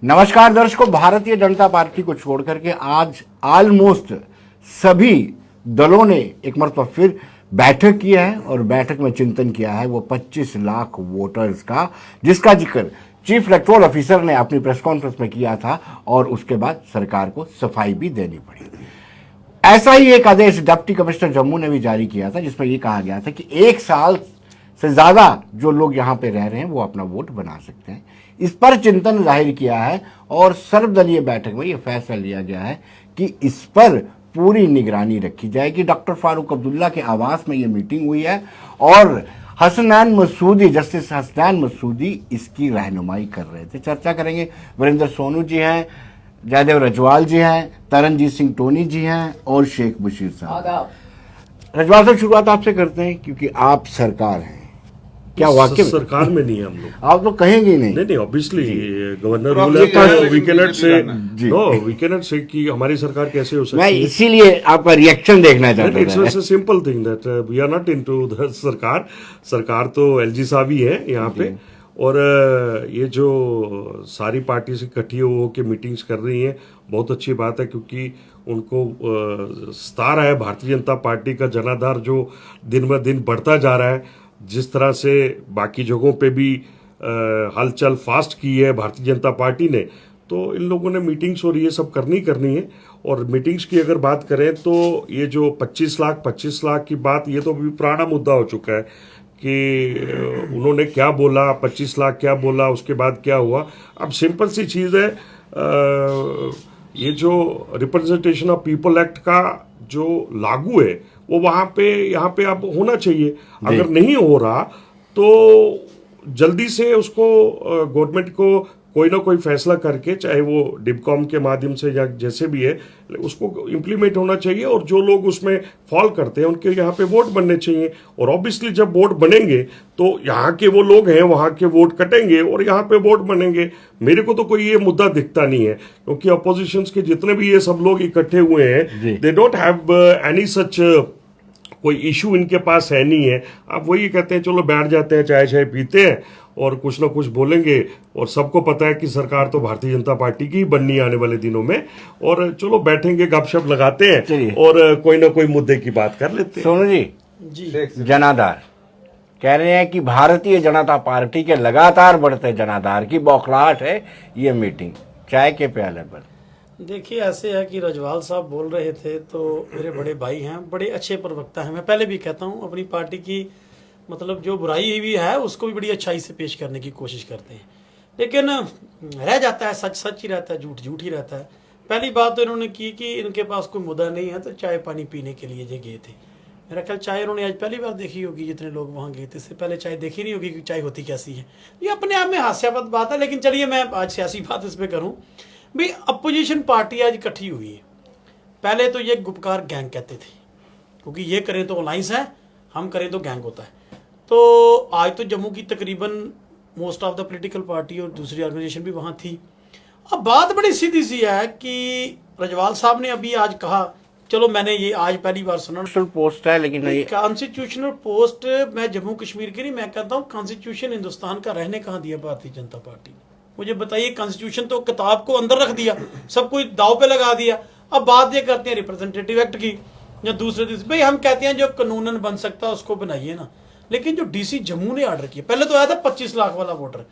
नमस्कार दर्शकों, भारतीय जनता पार्टी को छोड़ करके आज ऑलमोस्ट सभी दलों ने एक मरतबा फिर बैठक किया है और बैठक में चिंतन किया है वो 25 लाख वोटर्स का, जिसका जिक्र चीफ इलेक्टोरल ऑफिसर ने अपनी प्रेस कॉन्फ्रेंस में किया था और उसके बाद सरकार को सफाई भी देनी पड़ी। ऐसा ही एक आदेश डिप्टी कमिश्नर जम्मू ने भी जारी किया था, जिसमें यह कहा गया था कि 1 साल से ज्यादा जो लोग यहां पे रह रहे हैं वो अपना वोट बना सकते हैं। इस पर चिंतन जाहिर किया है और सर्वदलीय बैठक में यह फैसला लिया गया है कि इस पर पूरी निगरानी रखी जाएगी। डॉक्टर फारूक अब्दुल्ला के आवास में यह मीटिंग हुई है और हसनैन मसूदी, जस्टिस हसनैन मसूदी इसकी रहनुमाई कर रहे थे। चर्चा करेंगे, वीरेंद्र सोनू जी हैं, जयदेव रजवाल जी हैं, तरनजीत सिंह टोनी जी हैं और शेख बशीर साहब। रजवाल साहब, शुरुआत आपसे करते हैं क्योंकि आप सरकार हैं। क्या वाकई सरकार में नहीं है हम लोग? आप तो कहेंगे ही नहीं। नहीं, ऑब्वियसली गवर्नर रूल है तो वी कैन नॉट से कि हमारी सरकार कैसे हो सकती है। मैं इसीलिए आपका रिएक्शन देखना चाहता हूं। It's a simple thing that we are not into the sarkar. सरकार तो एलजी साहब ही है यहाँ पे, और ये जो सारी पार्टी से इकट्ठी हो के मीटिंग्स कर रही हैं, बहुत अच्छी बात है, क्योंकि उनको सता रहा है भारतीय जनता पार्टी का जनाधार जो दिन ब दिन बढ़ता जा रहा है। जिस तरह से बाकी जगहों पे भी हलचल फास्ट की है भारतीय जनता पार्टी ने, तो इन लोगों ने मीटिंग्स और ये सब करनी है। और मीटिंग्स की अगर बात करें तो ये जो 25 लाख की बात, ये तो अभी पुराना मुद्दा हो चुका है कि उन्होंने क्या बोला, 25 लाख क्या बोला, उसके बाद क्या हुआ। अब सिंपल सी चीज़ है, ये जो रिप्रेजेंटेशन ऑफ पीपल एक्ट का जो लागू है वो वहां पे यहाँ पे अब होना चाहिए। अगर नहीं हो रहा तो जल्दी से उसको गवर्नमेंट को कोई ना कोई फैसला करके, चाहे वो डिबकॉम के माध्यम से या जैसे भी है, उसको इम्प्लीमेंट होना चाहिए। और जो लोग उसमें फॉल करते हैं उनके यहाँ पे वोट बनने चाहिए। और ऑब्वियसली जब वोट बनेंगे तो यहाँ के वो लोग हैं, वहाँ के वोट कटेंगे और यहाँ पे वोट बनेंगे। मेरे को तो कोई ये मुद्दा दिखता नहीं है, क्योंकि अपोजिशन के जितने भी ये सब लोग इकट्ठे हुए हैं, they don't have any such कोई इशू इनके पास है नहीं है। आप वही कहते हैं चलो बैठ जाते हैं, चाय पीते हैं और कुछ ना कुछ बोलेंगे। और सबको पता है कि सरकार तो भारतीय जनता पार्टी की ही बननी है आने वाले दिनों में, और चलो बैठेंगे, गपशप लगाते हैं और कोई ना कोई मुद्दे की बात कर लेते हैं। सोनू जी, जनाधार कह रहे हैं कि भारतीय जनता पार्टी के लगातार बढ़ते जनाधार की बौखलाहट है ये मीटिंग चाय के प्याले पर। देखिए, ऐसे है कि रजवाल साहब बोल रहे थे तो मेरे बड़े भाई हैं, बड़े अच्छे प्रवक्ता हैं। मैं पहले भी कहता हूं, अपनी पार्टी की मतलब जो बुराई भी है उसको भी बड़ी अच्छाई से पेश करने की कोशिश करते हैं, लेकिन रह जाता है सच सच ही रहता है, झूठ झूठ ही रहता है। पहली बात तो इन्होंने की कि इनके पास कोई मुद्दा नहीं है तो चाय पानी पीने के लिए ये गए थे। मेरा ख्याल चाय उन्होंने आज पहली बार देखी होगी, जितने लोग वहाँ गए थे। इससे पहले चाय देखी नहीं होगी कि चाय होती कैसी है। ये अपने आप में हास्यास्पद बात है, लेकिन चलिए मैं आज सियासी बात इस पर करूँ। भाई, अपोजिशन पार्टी आज इकट्ठी हुई है। पहले तो ये गुपकार गैंग कहते थे, क्योंकि ये करें तो अलाइंस है, हम करें तो गैंग होता है। तो आज तो जम्मू की तकरीबन most of the political party और दूसरी ऑर्गेनाइजेशन भी वहाँ थी। अब बात बड़ी सीधी सी है कि रजवाल साहब ने अभी आज कहा, चलो मैंने ये आज पहली बार सुना, पोस्ट है लेकिन नहीं कॉन्स्टिट्यूशनल पोस्ट। मैं जम्मू कश्मीर की नहीं, मैं कहता हूँ कॉन्स्टिट्यूशन हिंदुस्तान का रहने कहाँ दिया भारतीय जनता पार्टी ने? मुझे बताइए, कॉन्स्टिट्यूशन तो किताब को अंदर रख दिया, सब कुछ दाव पे लगा दिया। अब बात ये करते हैं रिप्रेजेंटेटिव एक्ट की या दूसरे भाई हम कहते हैं जो कानूनन बन सकता है उसको बनाइए ना। लेकिन जो डीसी जम्मू ने ऑर्डर किया, पहले तो आया था 25 लाख वाला voter,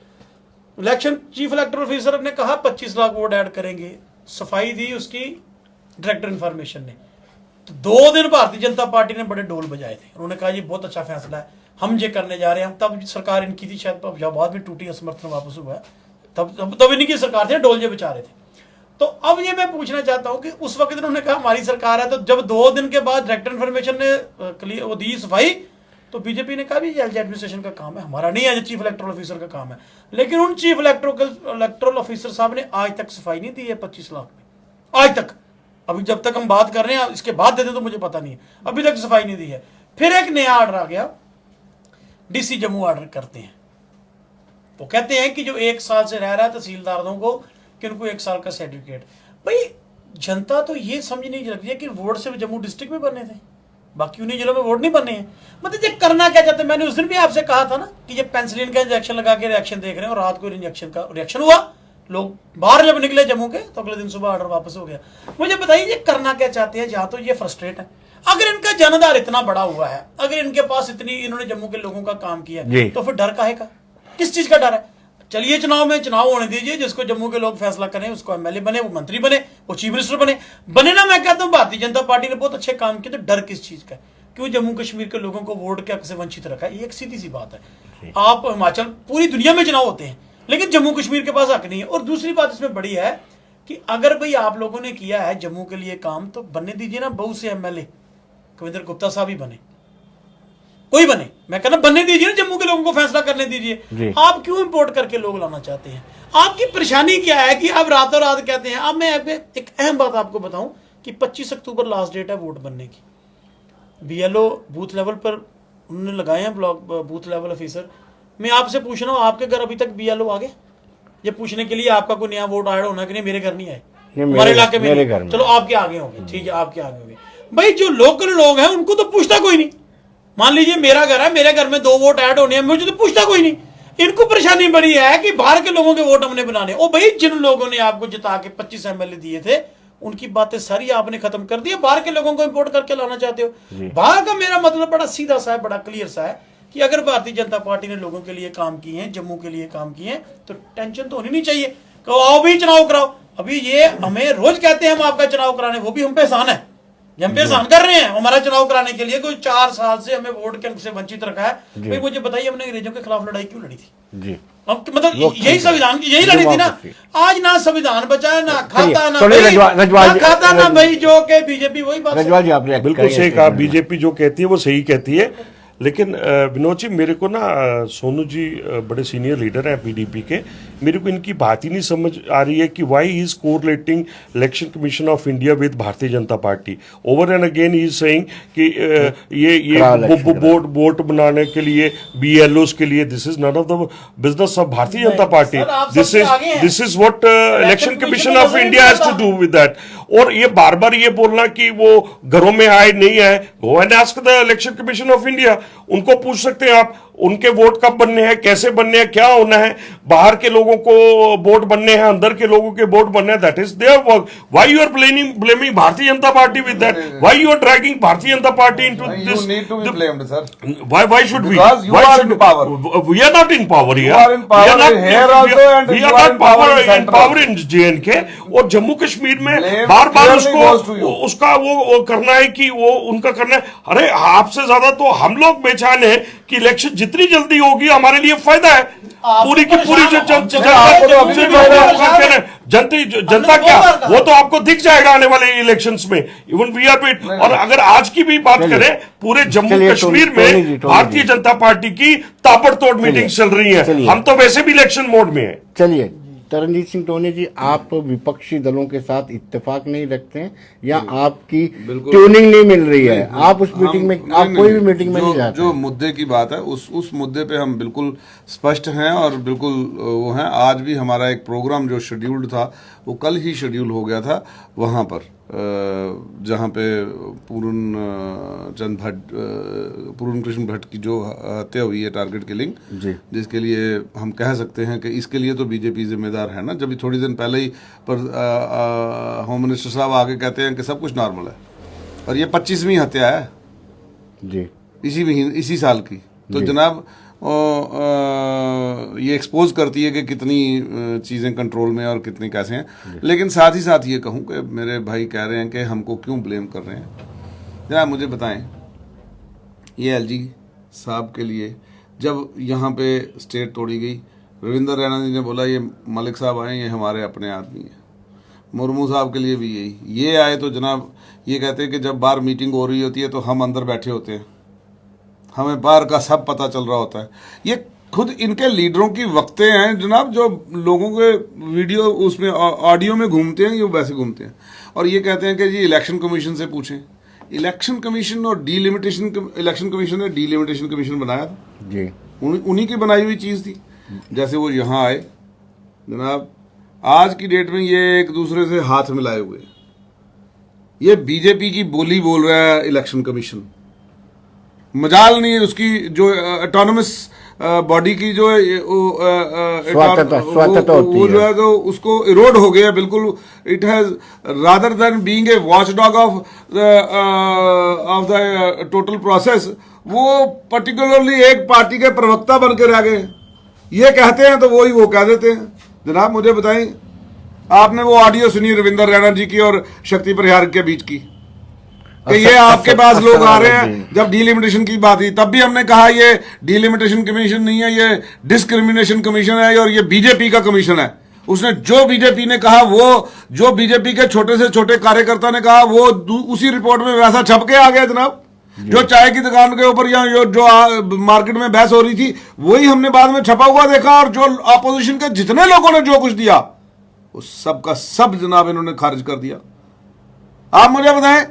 election chief electoral officer ने कहा 25 लाख वोट ऐड करेंगे, सफाई दी उसकी डायरेक्टर इन्फॉर्मेशन ने। तो 2 दिन भारतीय जनता पार्टी ने बड़े ढोल बजाए थे, उन्होंने कहा ये बहुत अच्छा फैसला है, हम ये करने जा रहे हैं। तब सरकार इनकी थी, शायद बाद में टूटी, असमर्थन वापस हुआ है, तब इनकी सरकार थी, डोल जे बचा रहे थे। तो अब ये मैं पूछना चाहता हूं कि उस वक्त उन्होंने कहा हमारी सरकार है, तो जब 2 दिन के बाद डायरेक्टर इन्फॉर्मेशन ने वो दी सफाई, तो बीजेपी ने कहा भी ये एडमिनिस्ट्रेशन का काम है, हमारा नहीं है, चीफ इलेक्टोरल ऑफिसर का काम है। लेकिन उन चीफ इलेक्टोरल ऑफिसर साहब ने आज तक सफाई नहीं दी है 25 लाख में, आज तक। अभी जब तक हम बात कर रहे हैं, इसके बाद दे दें तो मुझे पता नहीं है, अभी तक सफाई नहीं दी है। फिर एक नया ऑर्डर आ गया, डीसी जम्मू ऑर्डर करते हैं, वो कहते हैं कि जो 1 साल से रह रहा है तहसीलदारों को, कि उनको 1 साल का सर्टिफिकेट। भाई, जनता तो ये समझ नहीं रखती है कि वोट सिर्फ जम्मू डिस्ट्रिक्ट में बनने थे, बाकी उन्हीं जिलों में वोट नहीं बनने हैं। मतलब ये करना क्या चाहते हैं? मैंने उस दिन भी आपसे कहा था ना कि ये पेंसिलिन का इंजेक्शन लगा के रिएक्शन देख रहे हैं, और रात को इंजेक्शन का रिएक्शन हुआ, लोग बाहर जब निकले जम्मू के तो अगले दिन सुबह ऑर्डर वापस हो गया। मुझे बताइए ये करना क्या चाहते हैं? या तो ये फ्रस्ट्रेट है, अगर इनका जनाधार इतना बड़ा हुआ है, अगर इनके पास इतनी इन्होंने जम्मू के लोगों का काम किया है, तो फिर डर काहे का? किस चीज का डर है? चलिए चुनाव में चुनाव होने दीजिए, जिसको जम्मू के लोग फैसला करें, उसको एमएलए बने, वो मंत्री बने, वो चीफ मिनिस्टर बने ना। मैं कहता हूं भारतीय जनता पार्टी ने बहुत अच्छे काम किए, तो डर किस चीज का? क्यों जम्मू कश्मीर के लोगों को वोट के हक से वंचित रखा है? ये एक सीधी सी बात है। आप हिमाचल, पूरी दुनिया में चुनाव होते हैं, लेकिन जम्मू कश्मीर के पास हक नहीं है। और दूसरी बात इसमें बड़ी है कि अगर भाई आप लोगों ने किया है जम्मू के लिए काम, तो बनने दीजिए ना बहुत से एमएलए। कविंदर गुप्ता साहब ही बने, कोई बने, मैं कहना बनने दीजिए ना, जम्मू के लोगों को फैसला करने दीजिए। आप क्यों इंपोर्ट करके लोग लाना चाहते हैं? आपकी परेशानी क्या है कि आप रातों रात कहते हैं? अब मैं एक अहम बात आपको बताऊं कि 25 अक्टूबर लास्ट डेट है वोट बनने की। बीएलओ बूथ लेवल पर उन्होंने लगाए हैं, ब्लॉक बूथ लेवल ऑफिसर। मैं आपसे पूछ रहा हूँ, आपके घर अभी तक बीएलओ आ गए ये पूछने के लिए आपका कोई नया वोट ऐड होना कि नहीं? मेरे घर नहीं आए, हमारे इलाके में नहीं। चलो आपके आगे होंगे, ठीक है, आपके आगे होंगे। भाई जो लोकल लोग हैं उनको तो पूछता कोई नहीं। मान लीजिए मेरा घर है, मेरे घर में 2 वोट ऐड होने हैं, मुझे तो पूछता कोई नहीं। इनको परेशानी बड़ी है कि बाहर के लोगों के वोट हमने बनाने। ओ भाई, जिन लोगों ने आपको जिता के 25 एमएलए दिए थे, उनकी बातें सारी आपने खत्म कर दी। बाहर के लोगों को इंपोर्ट करके लाना चाहते हो। बाहर का मेरा मतलब बड़ा सीधा सा है, बड़ा क्लियर सा है कि अगर भारतीय जनता पार्टी ने लोगों के लिए काम किए हैं, जम्मू के लिए काम किए हैं, तो टेंशन तो होनी नहीं चाहिए। कहो आओ भी चुनाव कराओ। अभी ये हमें रोज कहते हैं हम आपका चुनाव कराने, वो भी हम पे एहसान है, हम पे एहसान कर रहे हैं हमारा चुनाव कराने के लिए। कोई 4 साल से हमें वोट के अंक से वंचित रखा है। भाई मुझे बताइए, हमने अंग्रेजों के खिलाफ लड़ाई क्यों लड़ी थी? जी हम मतलब यही संविधान की यही लड़ी थी ना। आज ना संविधान बचा है, ना खाता, ना भाई जो के बीजेपी वही बात। रजवाल जी आपने बिल्कुल सही कहा, बीजेपी जो कहती है वो सही कहती है। लेकिन विनोद जी, मेरे को ना सोनू जी बड़े सीनियर लीडर हैं पीडीपी के, मेरे को इनकी बात ही नहीं समझ आ रही है कि why he is correlating election commission of India with Bharatiya Janata Party. Over and again he is saying कि ये वोट बनाने के लिए, बीएलओस के लिए, this is none of the business of Bharatiya Janata Party. This is what election commission of India has to do with that. और ये बार बार ये बोलना कि वो घरों में आए नहीं आए, go and ask the election commission of India. उनको पूछ सकते हैं आप, उनके वोट कब बनने हैं, कैसे बनने हैं, क्या होना है। बाहर के लोगों को वोट बनने हैं, अंदर के लोगों के वोट बनने हैं, that is their work. Why you are blaming Bharatiya Janata Party with that? Why you are dragging Bharatiya Janata Party into this? You need to be blamed, sir. Why should we? Because you are in power. We are not in power here. You are in power here also, and we you are are not in power in JNK। और जम्मू कश्मीर में बार बार उसका वो करना है कि वो उनका करना है। अरे आपसे ज्यादा तो हम लोग बेचैन है कि इलेक्शन जितनी जल्दी होगी हमारे लिए फायदा है। पूरी की पूरी जनता क्या, वो तो आपको दिख जाएगा आने वाले इलेक्शंस में। Even we are wait. और अगर आज की भी बात करें, पूरे जम्मू कश्मीर में भारतीय जनता पार्टी की ताबड़तोड़ मीटिंग चल रही है। हम तो वैसे भी इलेक्शन मोड में है। चलिए तरनजीत सिंह टोनी जी, आप विपक्षी दलों के साथ इत्तेफाक नहीं रखते हैं या आपकी ट्यूनिंग नहीं मिल रही है? आप उस मीटिंग में, आप कोई भी मीटिंग में नहीं जाते? जो मुद्दे की बात है उस मुद्दे पे हम बिल्कुल स्पष्ट हैं और बिल्कुल वो हैं। आज भी हमारा एक प्रोग्राम जो शेड्यूल्ड था वो कल ही शेड्यूल हो गया था वहाँ पर, जहाँ पे पूर्ण कृष्ण भट्ट की जो हत्या हुई है, टारगेट किलिंग, जिसके लिए हम कह सकते हैं कि इसके लिए तो बीजेपी जिम्मेदार है ना। जब थोड़ी दिन पहले ही पर होम मिनिस्टर साहब आगे कहते हैं कि सब कुछ नॉर्मल है, और ये 25वीं हत्या है जी इसी साल की। तो जनाब ये एक्सपोज करती है कि कितनी चीज़ें कंट्रोल में और कितनी कैसे हैं। लेकिन साथ ही साथ ये कहूँ कि मेरे भाई कह रहे हैं कि हमको क्यों ब्लेम कर रहे हैं। जनाब मुझे बताएं, ये एलजी साहब के लिए जब यहाँ पे स्टेट तोड़ी गई, रविंद्र रैना जी ने बोला ये मलिक साहब आए, ये हमारे अपने आदमी हैं। मुर्मू साहब के लिए भी यही, ये आए तो जनाब ये कहते हैं कि जब बाहर मीटिंग हो रही होती है तो हम अंदर बैठे होते हैं, हमें बाहर का सब पता चल रहा होता है। ये खुद इनके लीडरों की वक्ते हैं जनाब, जो लोगों के वीडियो उसमें ऑडियो में घूमते हैं, ये वैसे घूमते हैं और ये कहते हैं कि जी इलेक्शन कमीशन से पूछें। इलेक्शन कमीशन और डीलिमिटेशन, इलेक्शन कमीशन ने डीलिमिटेशन कमीशन बनाया था जी, उन्हीं की बनाई हुई चीज़ थी। जैसे वो यहाँ आए जनाब, आज की डेट में ये एक दूसरे से हाथ मिलाए हुए, ये बीजेपी की बोली बोल रहा है इलेक्शन कमीशन। मजाल नहीं है उसकी जो ऑटोनमस बॉडी की जो स्वायत्तता होती वो है। जो है तो उसको इरोड हो गया बिल्कुल। It has rather than being a watchdog of the total process, वो पर्टिकुलरली एक पार्टी के प्रवक्ता बन के रह गए। ये कहते हैं तो वो कह देते हैं। जनाब मुझे बताएं, आपने वो ऑडियो सुनी रविंदर रैना जी की और शक्ति परिहार के बीच की कि ये आपके पास लोग आ रहे हैं। जब डीलिमिटेशन की बात हुई तब भी हमने कहा ये डीलिमिटेशन कमीशन नहीं है, ये डिस्क्रिमिनेशन कमीशन है और ये बीजेपी का कमीशन है। उसने जो बीजेपी ने कहा, वो जो बीजेपी के छोटे से छोटे कार्यकर्ता ने कहा, वो उसी रिपोर्ट में वैसा छप के आ गया जनाब। जो चाय की दुकान के ऊपर या जो मार्केट में बहस हो रही थी वही हमने बाद में छपा हुआ देखा, और जो अपोजिशन के जितने लोगों ने जो कुछ दिया उस सब का सब जनाब इन्होंने खारिज कर दिया। आप मुझे बताएं,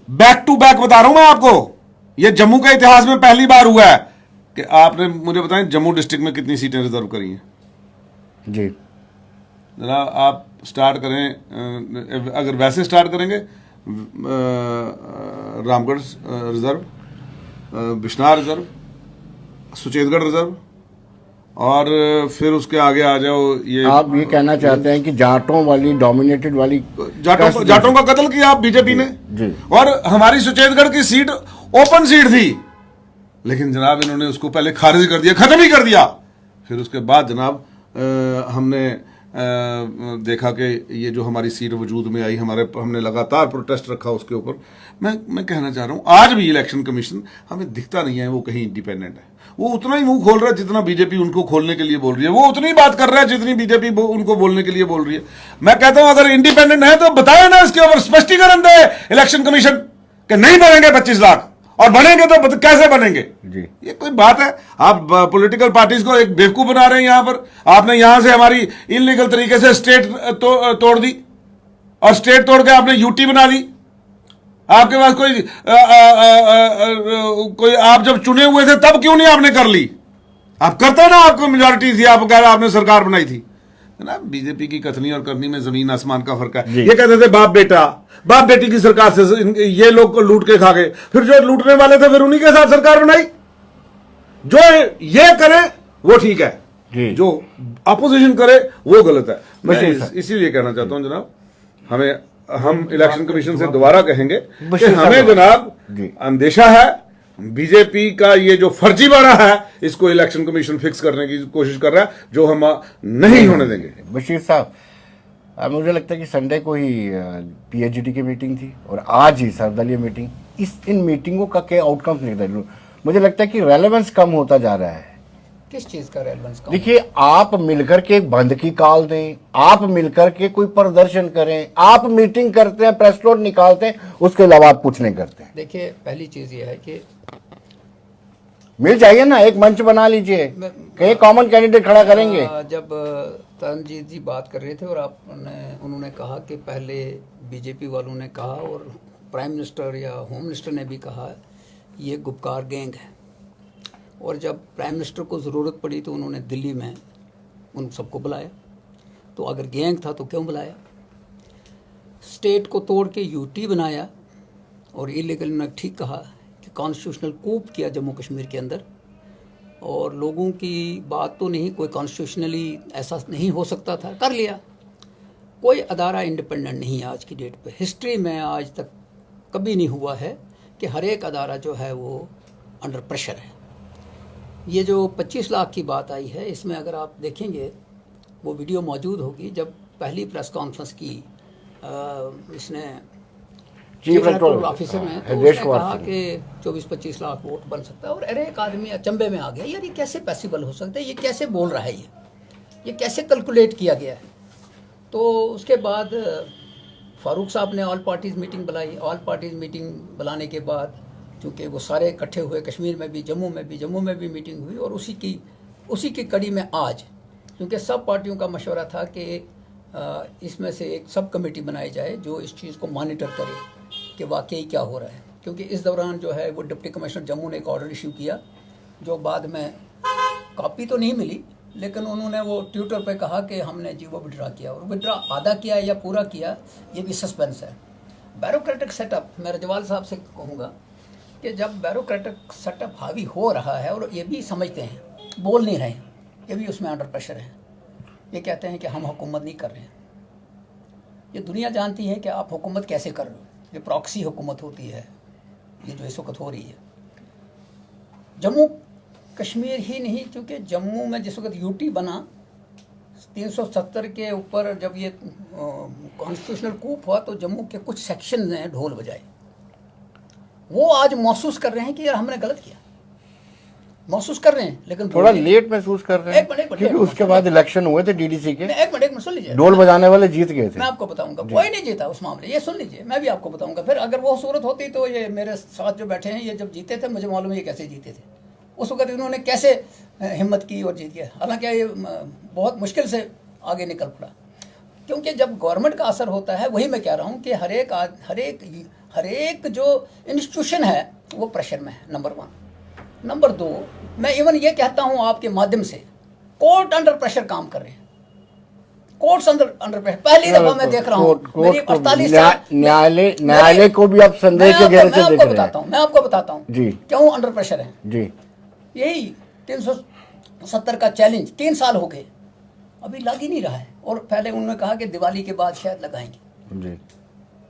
बैक टू बैक बता रहा हूं मैं आपको, यह जम्मू के इतिहास में पहली बार हुआ है कि आपने मुझे बताएं जम्मू डिस्ट्रिक्ट में कितनी सीटें रिजर्व करी हैं जी। जरा आप स्टार्ट करें, अगर वैसे स्टार्ट करेंगे Ramgarh reserve, Bishnah reserve, Suchetgarh reserve, और फिर उसके आगे आ जाओ। ये आप ये कहना चाहते हैं कि जाटों वाली डोमिनेटेड वाली जाटों का कत्ल किया आप बीजेपी ने जी। और हमारी सुचेतगढ़ की सीट ओपन सीट थी, लेकिन जनाब इन्होंने उसको पहले खारिज कर दिया, खत्म ही कर दिया। फिर उसके बाद जनाब हमने देखा कि ये जो हमारी सीट वजूद में आई, हमने लगातार प्रोटेस्ट रखा उसके ऊपर। मैं कहना चाह रहा हूं आज भी इलेक्शन कमीशन हमें दिखता नहीं है वो कहीं इंडिपेंडेंट है। वो उतना ही मुंह खोल रहा है जितना बीजेपी उनको खोलने के लिए बोल रही है, वो उतनी बात कर रहा है जितनी बीजेपी उनको बोलने के लिए बोल रही है। मैं कहता हूं अगर इंडिपेंडेंट है तो बताए ना, इसके ऊपर स्पष्टीकरण दे इलेक्शन कमीशन कि नहीं बनेंगे 25 लाख, और बनेंगे तो कैसे बनेंगे जी। ये कोई बात है? आप पॉलिटिकल पार्टीज को एक बेवकूफ बना रहे हैं। यहां पर आपने यहां से हमारी इलीगल तरीके से स्टेट तोड़ दी, और स्टेट तोड़ के आपने यूटी बना दी। आपके पास कोई आप जब चुने हुए थे तब क्यों नहीं आपने कर ली? आप करते ना, आपको मेजोरिटी थी, आप कह रहे आपने सरकार बनाई थी ना। बीजेपी की कथनी और करनी में जमीन आसमान का फर्क है। ये कहते थे बाप बेटी की सरकार से ये लोग को लूट के खा गए, फिर जो लूटने वाले थे फिर उन्हीं के साथ सरकार बनाई। जो ये करे वो ठीक है, जो अपोजिशन करे वो गलत है। मैं इसीलिए कहना चाहता हूं जनाब, हम इलेक्शन कमीशन से दोबारा कहेंगे कि हमें जनाब अंदेशा है बीजेपी का ये जो फर्जीवाड़ा है इसको इलेक्शन कमीशन फिक्स करने की कोशिश कर रहा है, जो हम नहीं होने देंगे। बशीर साहब, मुझे लगता है कि संडे को ही पीएचडी की मीटिंग थी और आज ही सर्वदलीय मीटिंग। इन मीटिंगों का क्या आउटकम्स निकल, मुझे लगता है कि रेलेवेंस कम होता जा रहा है। किस चीज का रेलेवेंस कम? देखिए, आप मिलकर के एक बंद की कॉल दें, आप मिलकर के कोई प्रदर्शन करें, आप मीटिंग करते हैं, प्रेस नोट निकालते हैं, उसके अलावा आप कुछ नहीं करते। देखिए, पहली चीज ये है कि मिल जाइए ना, एक मंच बना लीजिए, कहीं कॉमन कैंडिडेट खड़ा करेंगे। जब तरणजीत जी बात कर रहे थे और उन्होंने कहा कि पहले बीजेपी वालों ने कहा और प्राइम मिनिस्टर या होम मिनिस्टर ने भी कहा ये गुपकार गैंग है, और जब प्राइम मिनिस्टर को ज़रूरत पड़ी तो उन्होंने दिल्ली में उन सबको बुलाया। तो अगर गैंग था तो क्यों बुलाया? स्टेट को तोड़ के यूटी बनाया, और इलीगल ने ठीक कहा कि कॉन्स्टिट्यूशनल कूप किया जम्मू कश्मीर के अंदर, और लोगों की बात तो नहीं, कोई कॉन्स्टिट्यूशनली ऐसा नहीं हो सकता था, कर लिया। कोई अदारा इंडिपेंडेंट नहीं है आज की डेट पे। हिस्ट्री में आज तक कभी नहीं हुआ है कि हर एक अदारा जो है वो अंडर प्रेशर है। ये जो 25 लाख की बात आई है, इसमें अगर आप देखेंगे वो वीडियो मौजूद होगी, जब पहली प्रेस कॉन्फ्रेंस की इसने चीफ इलेक्टोरल ऑफिसर में, तो उसने कहा कि 24-25 लाख वोट बन सकता है। और अरे एक आदमी अचंभे में आ गया, यार ये कैसे पॉसिबल हो सकता है, ये कैसे बोल रहा है, ये कैसे कैलकुलेट किया गया है। तो उसके बाद फारूक साहब ने ऑल पार्टीज़ मीटिंग बुलाई। ऑल पार्टीज़ मीटिंग बुलाने के बाद क्योंकि वो सारे इकट्ठे हुए, कश्मीर में भी, जम्मू में भी मीटिंग हुई, और उसी की कड़ी में आज, क्योंकि सब पार्टियों का मशवरा था कि इसमें से एक सब कमेटी बनाई जाए जो इस चीज़ को मॉनिटर करे कि वाकई क्या हो रहा है। क्योंकि इस दौरान जो है वो डिप्टी कमिश्नर जम्मू ने एक ऑर्डर इशू किया, जो बाद में कॉपी तो नहीं मिली, लेकिन उन्होंने वो ट्विटर पे कहा कि हमने जी वो विड्रा किया, और विड्रा आधा किया या पूरा किया ये भी सस्पेंस है। ब्यूरोक्रेटिक सेटअप, मैं रजवाल साहब से कहूँगा कि जब ब्यूरोक्रेटिक सेटअप हावी हो रहा है और ये भी समझते हैं, बोल नहीं रहे हैं, ये भी उसमें अंडर प्रेशर है, ये कहते हैं कि हम हुकूमत नहीं कर रहे हैं। ये दुनिया जानती है कि आप हुकूमत कैसे कर रहे हो, ये प्रॉक्सी हुकूमत होती है, ये जो इस वक्त हो रही है। जम्मू कश्मीर ही नहीं, क्योंकि जम्मू में जिस वक्त यूटी बना 370 के ऊपर जब ये कॉन्स्टिट्यूशनल कूप हुआ तो जम्मू के कुछ सेक्शन ने ढोल बजाए। वो आज महसूस कर रहे हैं कि यार हमने गलत किया, महसूस कर रहे हैं, लेकिन थोड़ा लेट महसूस कर रहे हैं एक मिनट, क्योंकि उसके बाद इलेक्शन हुए थे डीडीसी के, एक मिनट सुन लीजिए, ढोल बजाने वाले जीत गए थे। मैं आपको बताऊंगा, कोई नहीं जीता उस मामले, ये सुन लीजिए, मैं भी आपको बताऊंगा। फिर अगर वो सूरत होती तो ये मेरे साथ जो बैठे हैं ये जब जीते थे, मुझे मालूम है ये कैसे जीते थे, उस वक्त इन्होंने कैसे हिम्मत की और जीत गया। हालांकि ये बहुत मुश्किल से आगे निकल पड़ा, क्योंकि जब गवर्नमेंट का असर होता है, वही मैं कह रहा हूँ कि हर एक जो इंस्टीट्यूशन है वो प्रेशर में है, नंबर 1। नंबर 2, मैं इवन ये कहता हूँ आपके माध्यम से, कोर्ट अंडर प्रेशर काम कर रहे हैं, कोर्ट्स अंडर प्रेशर। पहली दफा मैं देख रहा हूँ, मेरी 48 साल न्यायालय को भी आप संदेह के घेरे से देख रहे हैं। मैं आपको बताता हूँ जी क्यों अंडर प्रेशर है जी। यही 370 का चैलेंज 3 साल हो गए, अभी लग ही नहीं रहा है। और पहले उन्होंने कहा कि दिवाली के बाद शायद लगाएंगे जी।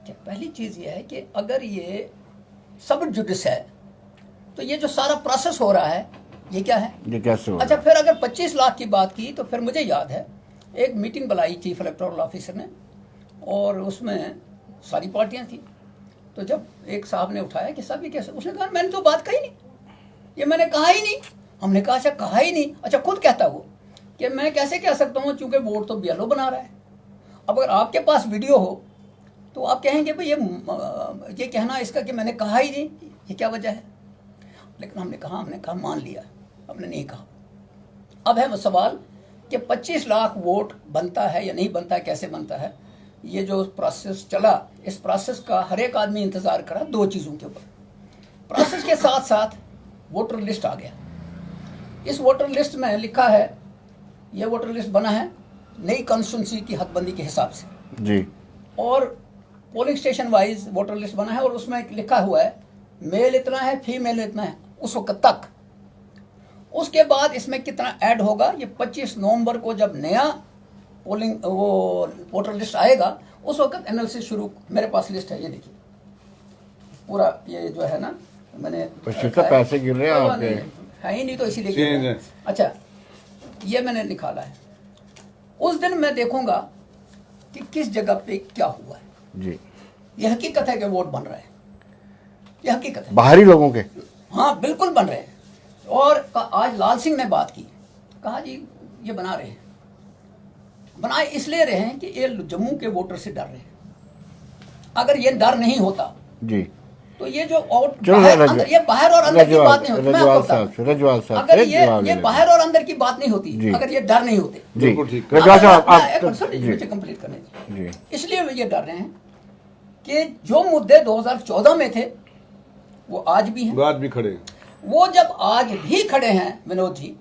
क्या पहली चीज़ ये है कि अगर ये सब जुडिस है तो ये जो सारा प्रोसेस हो रहा है ये क्या है, ये कैसे हो? अच्छा, फिर अगर 25 लाख की बात की तो फिर मुझे याद है एक मीटिंग बुलाई चीफ इलेक्टोरल ऑफिसर ने, और उसमें सारी पार्टियां थी। तो जब एक साहब ने उठाया कि साहब ये कैसे, उसने कहा मैंने तो बात कही नहीं, ये मैंने कहा ही नहीं। हमने कहा अच्छा कहा ही नहीं, अच्छा खुद कहता वो कि मैं कैसे कह सकता हूँ, चूंकि वोट तो BLO बना रहा है। अब अगर आपके पास वीडियो हो तो आप कहेंगे भाई ये कहना इसका कि मैंने कहा ही नहीं, ये क्या वजह है। लेकिन हमने कहा मान लिया, हमने नहीं कहा। अब है सवाल कि 25 लाख वोट बनता है या नहीं बनता है, कैसे बनता है। ये जो प्रोसेस चला, इस प्रोसेस का हर एक आदमी इंतजार करा 2 चीज़ों के ऊपर। प्रोसेस के साथ साथ वोटर लिस्ट आ गया। इस वोटर लिस्ट में लिखा है, ये वोटर लिस्ट बना है नई कॉन्स्टिट्यूंसी की हदबंदी के हिसाब से जी, और polling station wise voter list बना है, और उसमें लिखा हुआ है मेल इतना है, फीमेल इतना है उस वक्त तक। उसके बाद इसमें कितना ऐड होगा, ये 25 नवंबर को जब नया पोलिंग वो वोटर लिस्ट आएगा उस वक्त एनालिसिस शुरू। मेरे पास लिस्ट है, ये देखिए पूरा, ये जो है ना मैंने पैसे गिर रहे हैं आपके, है ही नहीं तो इसीलिए। अच्छा, ये मैंने निकाला है। उस दिन मैं देखूंगा कि किस जगह पे क्या हुआ है। जी, ये हकीकत है कि वोट बन रहे हैं, ये हकीकत है, बाहरी लोगों के। हाँ बिल्कुल बन रहे हैं। और आज लाल सिंह ने बात की, कहा जी ये बना रहे हैं, बनाए इसलिए रहे हैं कि ये जम्मू के वोटर से डर रहे हैं। अगर ये डर नहीं होता जी तो ये जो ये बाहर और अंदर की बात नहीं होती। मैं आपको बताऊं, रजवाल साहब, अगर ये बाहर और अंदर की बात नहीं होती, अगर ये डर नहीं होते। जी, रजवाल साहब आप मुझे कंप्लीट करने दीजिए। जी, इसलिए ये डर रहे हैं कि जो मुद्दे 2014 में थे वो आज भी हैं, आज भी खड़े हैं। वो जब आज भी खड़े हैं विनोद जी,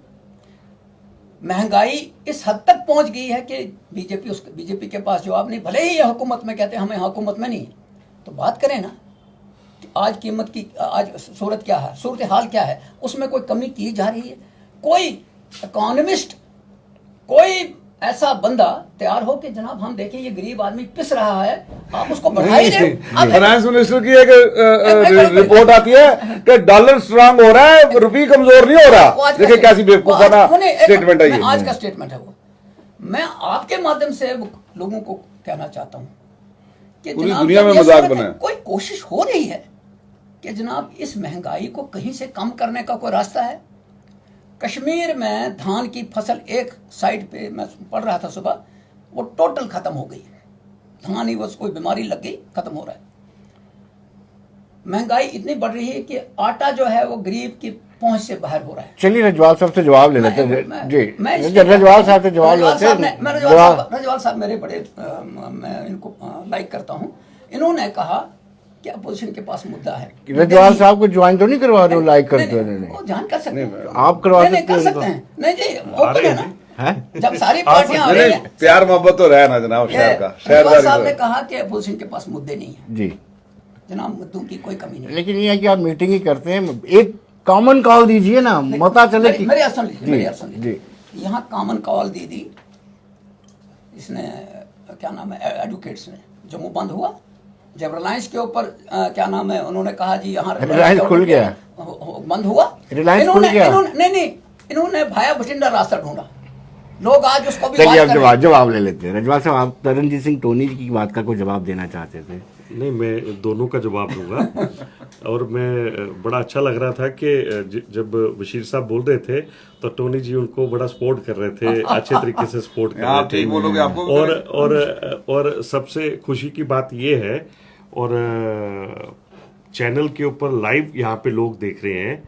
महंगाई इस हद तक पहुंच गई है कि बीजेपी के पास जवाब नहीं। भले ही ये हुकूमत में कहते हैं हमें हुकूमत में नहीं है, तो बात करें ना, आज कीमत की आज सूरत क्या है, सूरत हाल क्या है, उसमें कोई कमी की जा रही है। कोई इकोनॉमिस्ट, कोई ऐसा बंदा तैयार हो कि जनाब हम देखें ये गरीब आदमी पिस रहा है, आप उसको बढ़ाई दें। फाइनेंस मिनिस्टर की एक रिपोर्ट आती है कि डॉलर स्ट्रांग हो रहा है, रुपये कमजोर नहीं हो रहा। देखिए कैसी बेवकूफाना स्टेटमेंट है ये। आज का स्टेटमेंट है वो। मैं आपके माध्यम से लोगों को कहना चाहता हूं कि पूरी जनाब दुनिया में मजाक बना है। कोई कोशिश हो रही है कि जनाब इस महंगाई को कहीं से कम करने का कोई रास्ता है। कश्मीर में धान की फसल एक साइड पे मैं पढ़ रहा था सुबह, वो टोटल खत्म हो गई। धान ही बस कोई बीमारी लग गई, खत्म हो रहा है। महंगाई इतनी बढ़ रही है कि आटा जो है वो गरीब की पहुंच से बाहर हो रहा है। चलिए रजवाल साहब से जवाब ले लेते हैं। जी, रजवाल साहब से जवाब लेते हैं। रजवाल साहब मेरे बड़े मैं इनको लाइक करता हूं। इन्होंने कहा कि अपोजिशन के पास मुद्दा है। रजवाल साहब को ज्वाइन तो नहीं करवा रहे हो, लाइक करते हो? वो ज्वाइन कर सकते हैं, आप करवा कर सकते हैं। नहीं जी, ओपन है ना, जब सारी पार्टियां आ रही हैं। प्यार मोहब्बत तो रहे ना जनाब शहर का। रजवाल साहब ने कहा कि अपोजिशन के पास मुद्दे नहीं है। जी, जनाब मुद्दों की कोई कमी नहीं। लेकिन ये है कि आप मीटिंग ही करते हैं, एक कॉमन कॉल दीजिए ना, पता चले कि मेरी सुन लीजिए, जी, मेरी सुन लीजिए। जी। यहाँ कॉमन कॉल दी थी इसने, क्या नाम है, एडवोकेट्स ने। जम्मू बंद हुआ, जब रिलायंस के ऊपर क्या नाम है, उन्होंने कहा जी यहाँ रिलायंस खुल गया, बंद हुआ, रिलायंस खुल गया। नहीं, इन्होंने भाया भटिंडा रास्ता ढूंढा। लोग आज उसको भी चलिए बात आप कर रहे हैं। जवाब ले लेते हैं। रजवाल साहब, आप तरनजीत सिंह टोनी जी की बात का कोई जवाब देना चाहते थे? नहीं, मैं दोनों का जवाब दूंगा। और मैं बड़ा अच्छा लग रहा था कि जब बशीर साहब बोल रहे थे तो टोनी जी उनको बड़ा सपोर्ट कर रहे थे, अच्छे तरीके से सपोर्ट कर आप रहे ठीक बोलोगे, थे। आपको और सबसे खुशी की बात ये है, और चैनल के ऊपर लाइव यहाँ पे लोग देख रहे हैं,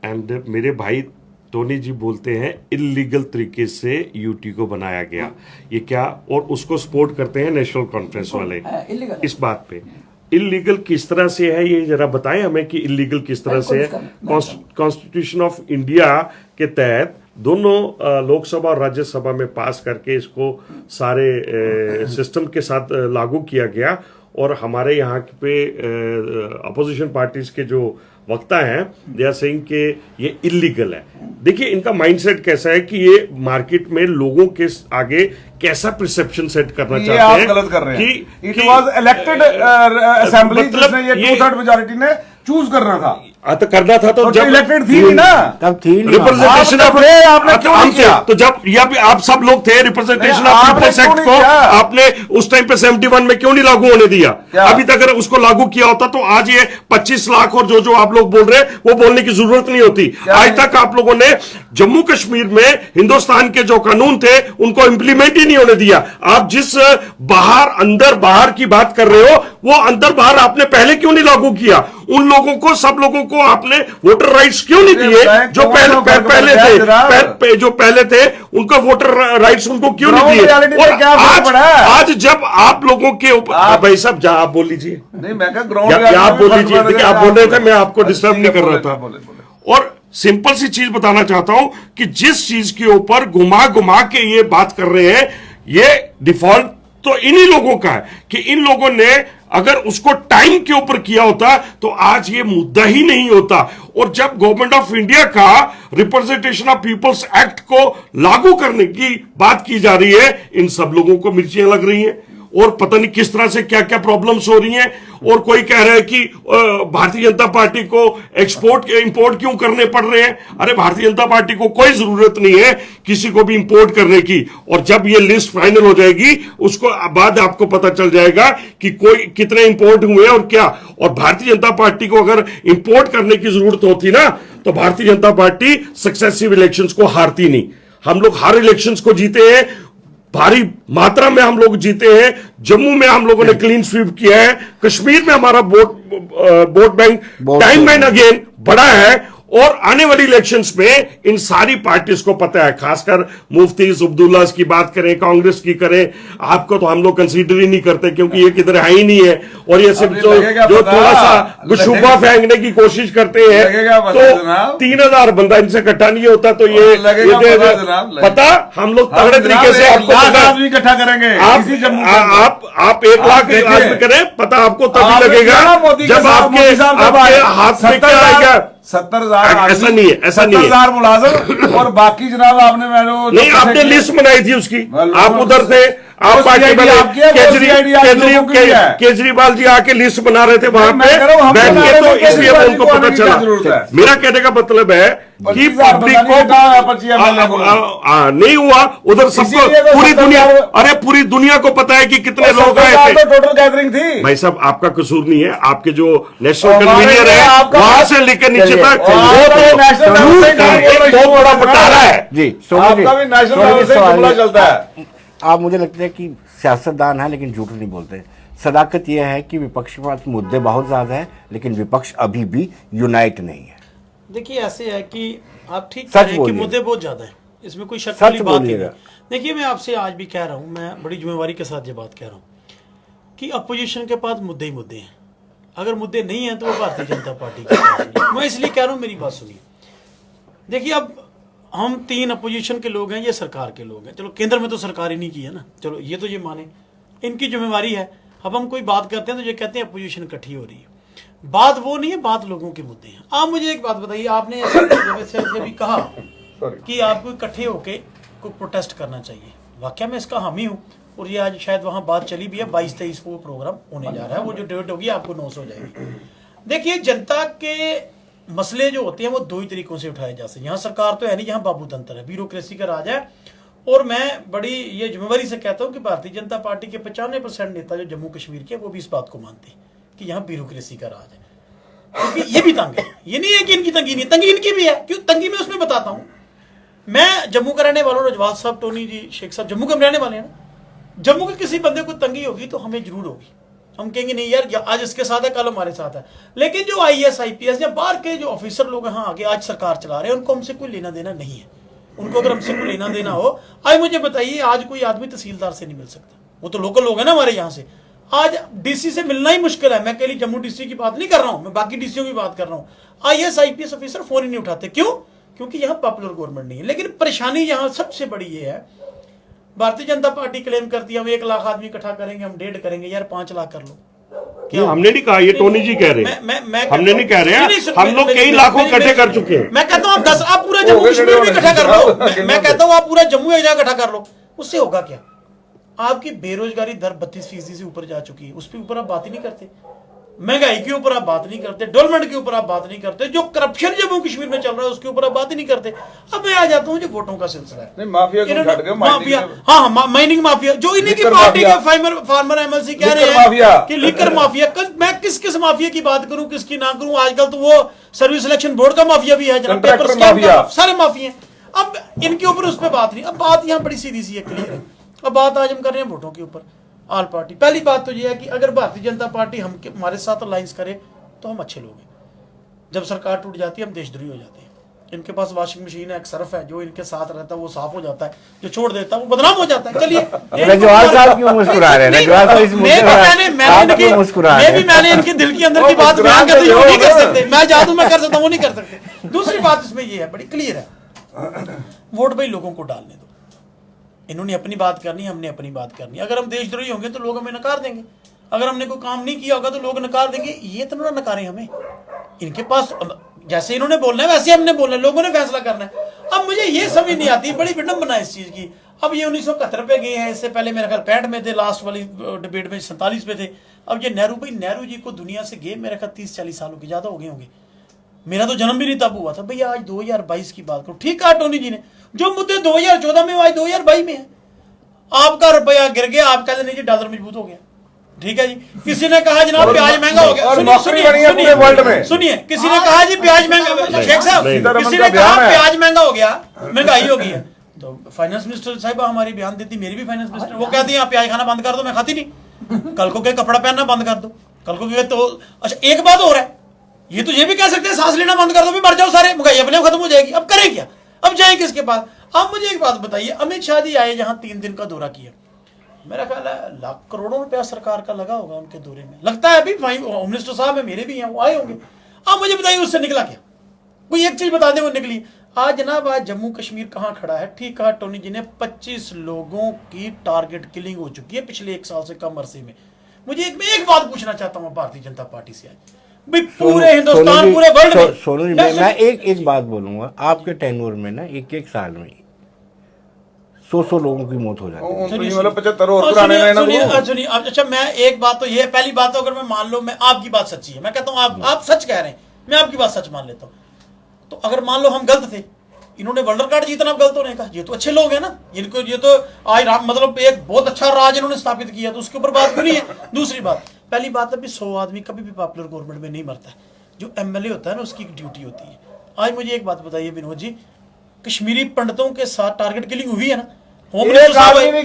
एंड मेरे भाई टोनी जी बोलते हैं इलीगल तरीके से यूटी को बनाया गया, ये क्या, और उसको सपोर्ट करते हैं नेशनल कॉन्फ्रेंस वाले illegal। इस बात पे। इलीगल किस तरह से है ये जरा बताएं हमें कि इलीगल किस तरह से है। कॉन्स्टिट्यूशन ऑफ इंडिया के तहत दोनों लोकसभा और राज्यसभा में पास करके इसको सारे सिस्टम के साथ लागू किया गया, और हमारे यहाँ पे अपोजिशन पार्टीज के जो वक्ता हैं दे आर सेइंग कि ये इलीगल है। देखिए इनका माइंडसेट कैसा है कि ये मार्केट में लोगों के आगे कैसा परसेप्शन सेट करना ये चाहते आप हैं। गलत कर रहे हैं। कि इट वाज इलेक्टेड असेंबली मतलब जिसने ये 2/3 मेजॉरिटी ने चूज करना था, तो करना था तो जब इलेक्टेड थी नहीं ना, तब थी नहीं। रिप्रेजेंटेशन आप थे, आपने क्यों नहीं किया? तो जब या भी आप सब लोग थे, रिप्रेजेंटेशन नहीं, ऑफ आपने पीपल्स क्यों एक्ट नहीं को किया? आपने उस टाइम पे 71 में क्यों नहीं लागू होने दिया? क्या? अभी तक अगर उसको लागू किया होता तो आज ये 25 लाख और जो आप लोग बोल रहे हैं वो बोलने की जरूरत नहीं होती। आज तक आप लोगों ने जम्मू कश्मीर में हिंदुस्तान के जो कानून थे उनको इंप्लीमेंट ही नहीं होने दिया। आप जिस अंदर बाहर की बात कर रहे हो, वो अंदर बाहर आपने पहले क्यों नहीं लागू किया? उन लोगों को, सब लोगों को आपने वोटर राइट्स क्यों नहीं दिए? जो जो पहले थे उनका वोटर राइट्स उनको क्यों नहीं दिए? और आज जब आप लोगों के ऊपर, भाई साहब जहां आप बोल लीजिए, नहीं मैं कहा ग्राउंड आप बोल लीजिए। देखिए आप बोल रहे थे, मैं आपको डिस्टर्ब नहीं कर रहा था। और सिंपल सी चीज बताना चाहता हूं कि जिस चीज के ऊपर घुमा घुमा के ये बात कर रहे हैं, ये डिफॉल्ट तो इन्हीं लोगों का है कि इन लोगों ने अगर उसको टाइम के ऊपर किया होता तो आज ये मुद्दा ही नहीं होता। और जब गवर्नमेंट ऑफ इंडिया का रिप्रेजेंटेशन ऑफ पीपल्स एक्ट को लागू करने की बात की जा रही है, इन सब लोगों को मिर्चियां लग रही हैं और पता नहीं किस तरह से क्या क्या प्रॉब्लम्स हो रही हैं। और कोई कह रहा है कि भारतीय जनता पार्टी को एक्सपोर्ट इंपोर्ट क्यों करने पड़ रहे हैं। अरे भारतीय जनता पार्टी को कोई जरूरत नहीं है किसी को भी इंपोर्ट करने की। और जब ये लिस्ट फाइनल हो जाएगी उसको बाद आपको पता चल जाएगा कि कोई कितने इंपोर्ट हुए और क्या। और भारतीय जनता पार्टी को अगर इंपोर्ट करने की जरूरत होती ना तो भारतीय जनता पार्टी सक्सेसिव इलेक्शंस को हारती नहीं। हम लोग हर इलेक्शंस को जीते हैं, भारी मात्रा में हम लोग जीते हैं। जम्मू में हम लोगों ने क्लीन स्वीप किया है, कश्मीर में हमारा vote bank time and again बढ़ा है। और आने वाली इलेक्शंस में इन सारी पार्टीज को पता है, खासकर मुफ्ती अब्दुल्ला की बात करें, कांग्रेस की करें, आपको तो हम लोग कंसीडर ही नहीं करते क्योंकि ये किधर है ही नहीं है। और ये सिर्फ जो थोड़ा सा गुशुबा फेंकने की कोशिश करते हैं तो 3000 बंदा इनसे इकट्ठा नहीं होता। तो ये पता हम लोग तगड़े तरीके से आपको इकट्ठा करेंगे। आप 1 लाख आदमी करें, पता आपको तभी लगेगा जब आपके हाथ में क्या आएगा। 70,000 ऐसा नहीं है, ऐसा नहीं है। 70,000 मुलाजिम और बाकी जनाब आपने नहीं, आपने लिस्ट बनाई थी उसकी, आप उधर थे, आप पार्टी केजरीवाल जी आके लिस्ट बना रहे थे वहां पे बैठ के, तो इसलिए उनको पता चला। मेरा कहने का मतलब है कि पब्लिक को नहीं हुआ उधर सबको, पूरी दुनिया, अरे पूरी दुनिया को पता है कि कितने लोग आए थे। टोटल गैदरिंग थी भाई साहब आपका कसूर नहीं है, आपके जो नेशनल कन्वीनियर है वहां से लेकर नीचे तक बहुत बड़ा बटाला है जी। आपका भी नेशनल लेवल से जुमला चलता है। आप मुझे लगता है कि सियासतदान है लेकिन झूठ नहीं बोलते। सदाकत यह है कि विपक्ष के पास मुद्दे बहुत ज्यादा है लेकिन विपक्ष अभी भी यूनाइट नहीं है। देखिए ऐसे है कि आप ठीक सच कह रहे हैं कि बोलिए। मुद्दे बहुत ज्यादा है, इसमें कोई शक सच वाली बात नहीं बोलिएगा। है। देखिए मैं आपसे आज भी कह रहा हूं, मैं बड़ी जिम्मेवारी के साथ ये बात कह रहा हूं कि अपोजिशन के पास मुद्दे ही मुद्दे हैं। अगर मुद्दे नहीं हैं तो वो भारतीय जनता पार्टी के पास नहीं है। मैं इसलिए कह रहा हूं, मेरी बात सुनिए। देखिए अब हम 3 अपोजिशन के लोग हैं, ये सरकार के लोग हैं। चलो केंद्र में तो सरकार ही नहीं की है ना, चलो ये तो ये माने, इनकी जिम्मेवारी है। अब हम कोई बात करते हैं तो ये कहते हैं अपोजिशन इकट्ठी हो रही है। बात वो नहीं है, बात लोगों के मुद्दे हैं। आप मुझे एक बात बताइए, आपने ऐसे भी कहा कि आपको इकट्ठे होके को प्रोटेस्ट करना चाहिए। वाकया में इसका हामी हूँ, और ये आज शायद वहाँ बात चली भी है, 22-23 को प्रोग्राम होने जा रहा है। वो जो डेट होगी आपको 900 हो जाएगी। देखिए, जनता के मसले जो होते हैं वो दो ही तरीकों से उठाए जा सकते हैं। यहाँ सरकार तो है नहीं, यहाँ बाबू तंत्र है, ब्यूरोक्रेसी का राज है। और मैं बड़ी ये जिम्मेवारी से कहता हूँ कि भारतीय जनता पार्टी के 95% नेता जो जम्मू कश्मीर के, वो भी इस बात को मानते हैं कि यहाँ ब्यूरोक्रेसी का राज है। क्योंकि ये भी तंग है, ये नहीं है कि इनकी तंगी नहीं, तंगी इनकी भी है। क्यों तंगी? मैं उसमें बताता हूँ। मैं जम्मू का रहने वाला हूँ, रजवाल साहब, टोनी जी, शेख साहब जम्मू के रहने वाले हैं ना। जम्मू के किसी बंदे को तंगी होगी तो हमें जरूर होगी। हम कहेंगे नहीं यार, आज इसके साथ है, कल हमारे साथ है। लेकिन जो IAS IPS या बाहर के जो ऑफिसर लोग यहाँ आगे आज सरकार चला रहे हैं, उनको हमसे कोई लेना देना नहीं है। उनको अगर हमसे कोई लेना देना हो, आज मुझे बताइए, आज कोई आदमी तहसीलदार से नहीं मिल सकता। वो तो लोकल लोग है ना हमारे यहाँ से। आज DC से मिलना ही मुश्किल है। मैं केवल जम्मू DC की बात नहीं कर रहा हूँ, मैं बाकी DCओं की बात कर रहा हूँ। IAS IPS ऑफिसर फोन ही नहीं उठाते। क्यों? क्योंकि यहाँ पॉपुलर गवर्नमेंट नहीं है। लेकिन परेशानी यहाँ सबसे बड़ी ये है, भारतीय जनता पार्टी क्लेम करती है हम 1 लाख आदमी इकट्ठा करेंगे, हम 1.5 करेंगे। यार 5 लाख कर लो। क्या हमने नहीं कहा, ये टोनी जी कह रहे हैं, हमने नहीं कह रहे हैं। हम लोग कई लाखों इकट्ठे कर चुके हैं। मैं कहता हूँ आप पूरा जम्मू कश्मीर में इकट्ठा कर लो। मैं कहता हूँ आप पूरा जम्मू एक जगह इकट्ठा कर लो। उससे होगा क्या? आपकी बेरोजगारी दर 32% से ऊपर जा चुकी है। उस पर ऊपर आप बात ही नहीं करते। महंगाई के ऊपर आप बात नहीं करते, डेवलपमेंट के ऊपर आप बात नहीं करते, जो करप्शन जम्मू कश्मीर में चल रहा है उसके ऊपर आप बात ही नहीं करते। अब मैं आ जाता हूँ जो वोटों का सिलसिला है। माफिया, हाँ, माइनिंग माफिया, जो इन्हीं की पार्टी के फार्मर MLC कह रहे हैं कि लीकर माफिया। मैं किस माफिया की बात करूं, किसकी ना करूं? आजकल तो वो सर्विस सिलेक्शन बोर्ड का माफिया भी है, पेपर स्कैम का, सारे माफिया। अब इनके ऊपर उस पर बात नहीं। अब बात यहाँ बड़ी सीधी सी है, क्लियर है। अब बात आज हम कर रहे हैं वोटों के ऊपर। ऑल पार्टी, पहली बात तो यह है कि अगर भारतीय जनता पार्टी हमारे साथ अलायंस करे तो हम अच्छे लोग हैं। जब सरकार टूट जाती है हम देशद्रोही हो जाते हैं। इनके पास वॉशिंग मशीन है, एक सर्फ है, जो इनके साथ रहता है वो साफ हो जाता है, जो छोड़ देता है वो बदनाम हो जाता है। चलिए, रजवाल साहब क्यों मुस्कुरा रहे हैं? रजवाल साहब इस मुद्दे पर मैंने इनके दिल के अंदर की बात बयान कर दी, वो नहीं कर सकते। मैं जादू मैं कर सकता हूँ, वो नहीं कर सकते। दूसरी बात इसमें ये है, बड़ी क्लियर है, वोट भाई लोगों को डालने दो। इन्होंने अपनी बात करनी, हमने अपनी बात करनी। अगर हम देशद्रोही होंगे तो लोग हमें नकार देंगे। अगर हमने कोई काम नहीं किया होगा तो लोग नकार देंगे। ये तो ना नकारें हमें। इनके पास जैसे इन्होंने बोलना है वैसे हमने बोलना है, लोगों ने फैसला करना है। अब मुझे ये समझ नहीं आती, बड़ी विडंबना है इस चीज की। अब ये 1971 पे गए हैं, इससे पहले मेरे ख्याल 65 में थे, लास्ट वाली डिबेट में 47 पे थे। अब ये नेहरू जी को दुनिया से गए मेरे ख्याल 30-40 सालों के ज्यादा हो गए होंगे। मेरा तो जन्म भी नहीं तब हुआ था। भैया आज 2022 की बात करो। ठीक है टोनी जी ने जो मुद्दे 2014 में आज 2022 में है। आपका रुपया गिर गया, आप कहते नहीं जी डॉलर मजबूत हो गया। ठीक है जी। किसी ने कहा जनाब प्याज महंगा हो गया। सुनिए, किसी ने कहा जी प्याज महंगा, शेख साहब किसी ने कहा प्याज महंगा हो गया, महंगाई हो गई है। तो फाइनेंस मिनिस्टर साहिबा हमारी बयान देती, मेरी भी फाइनेंस मिनिस्टर, वो कहती है आप प्याज खाना बंद कर दो, मैं खाती नहीं। कल को क्या कपड़ा पहनना बंद कर दो, कल को क्या। तो अच्छा एक बात हो रहा है, ये तो ये भी कह सकते हैं सांस लेना बंद कर दो, भी मर जाओ सारे, महंगाई अपने खत्म हो जाएगी। अब करें क्या? अब जाए किसके पास? अब मुझे एक बात बताइए, अमित शाह जी आए जहां 3 दिन का दौरा किया, मेरा ख्याल है लाख करोड़ों रुपया सरकार का लगा होगा उनके दौरे में। लगता है अभी भाई होम मिनिस्टर साहब है, मेरे भी हैं, वो आए होंगे। अब मुझे बताइए उससे निकला क्या? कोई एक चीज बता दे वो निकली। आज जनाब आज जम्मू कश्मीर कहाँ खड़ा है? ठीक कहा टोनी जी ने, 25 लोगों की टारगेट किलिंग हो चुकी है पिछले 1 साल से कम अरसे में। मुझे एक बात पूछना चाहता हूँ भारतीय जनता पार्टी से, आज पूरे हिंदुस्तान पूरे वर्ल्ड में। सोनू जी मैं एक बात बोलूंगा, आपके टेन्योर में ना एक साल में 100 लोगों की मौत हो जाती है। सुनिए, अच्छा मैं एक बात तो ये, पहली बात तो अगर मैं मान लो मैं आपकी बात सच्ची है, मैं कहता हूँ आप सच कह रहे हैं, मैं आपकी बात सच मान लेता हूँ। तो अगर मान लो हम गलत थे, इन्होंने वर्ल्ड रिकॉर्ड जीतना गलत होने का, ये तो अच्छे लोग हैं ना, इनको ये तो आज मतलब एक बहुत अच्छा राज इन्होंने स्थापित किया, तो उसके ऊपर बात क्यों नहीं है? दूसरी बात, पहली बात है 100 आदमी कभी भी पॉपुलर गवर्नमेंट में नहीं मरता है। जो MLA होता है ना उसकी ड्यूटी होती है। आज मुझे एक बात बताइए विनोद जी, कश्मीरी पंडितों के साथ टारगेट किलिंग हुई है ना? होम मिनिस्टर साहब नहीं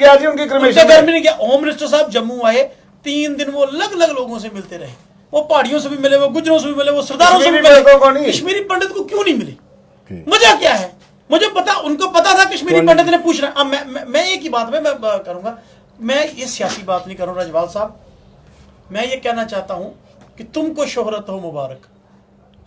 गया, होम मिनिस्टर साहब जम्मू आए, 3 दिन वो अलग अलग लोगों से मिलते रहे। वो पहाड़ियों से भी मिले, वो गुजरों से भी मिले, वो सरदारों से भी मिले। कश्मीरी पंडित को क्यों नहीं मिले? वजह क्या है? मुझे पता, उनको पता था कश्मीरी पंडित ने पूछना। अब मैं एक ही बात में मैं करूंगा, मैं ये सियासी बात नहीं करूँ रजवाल साहब, मैं ये कहना चाहता हूं कि तुमको शोहरत हो मुबारक,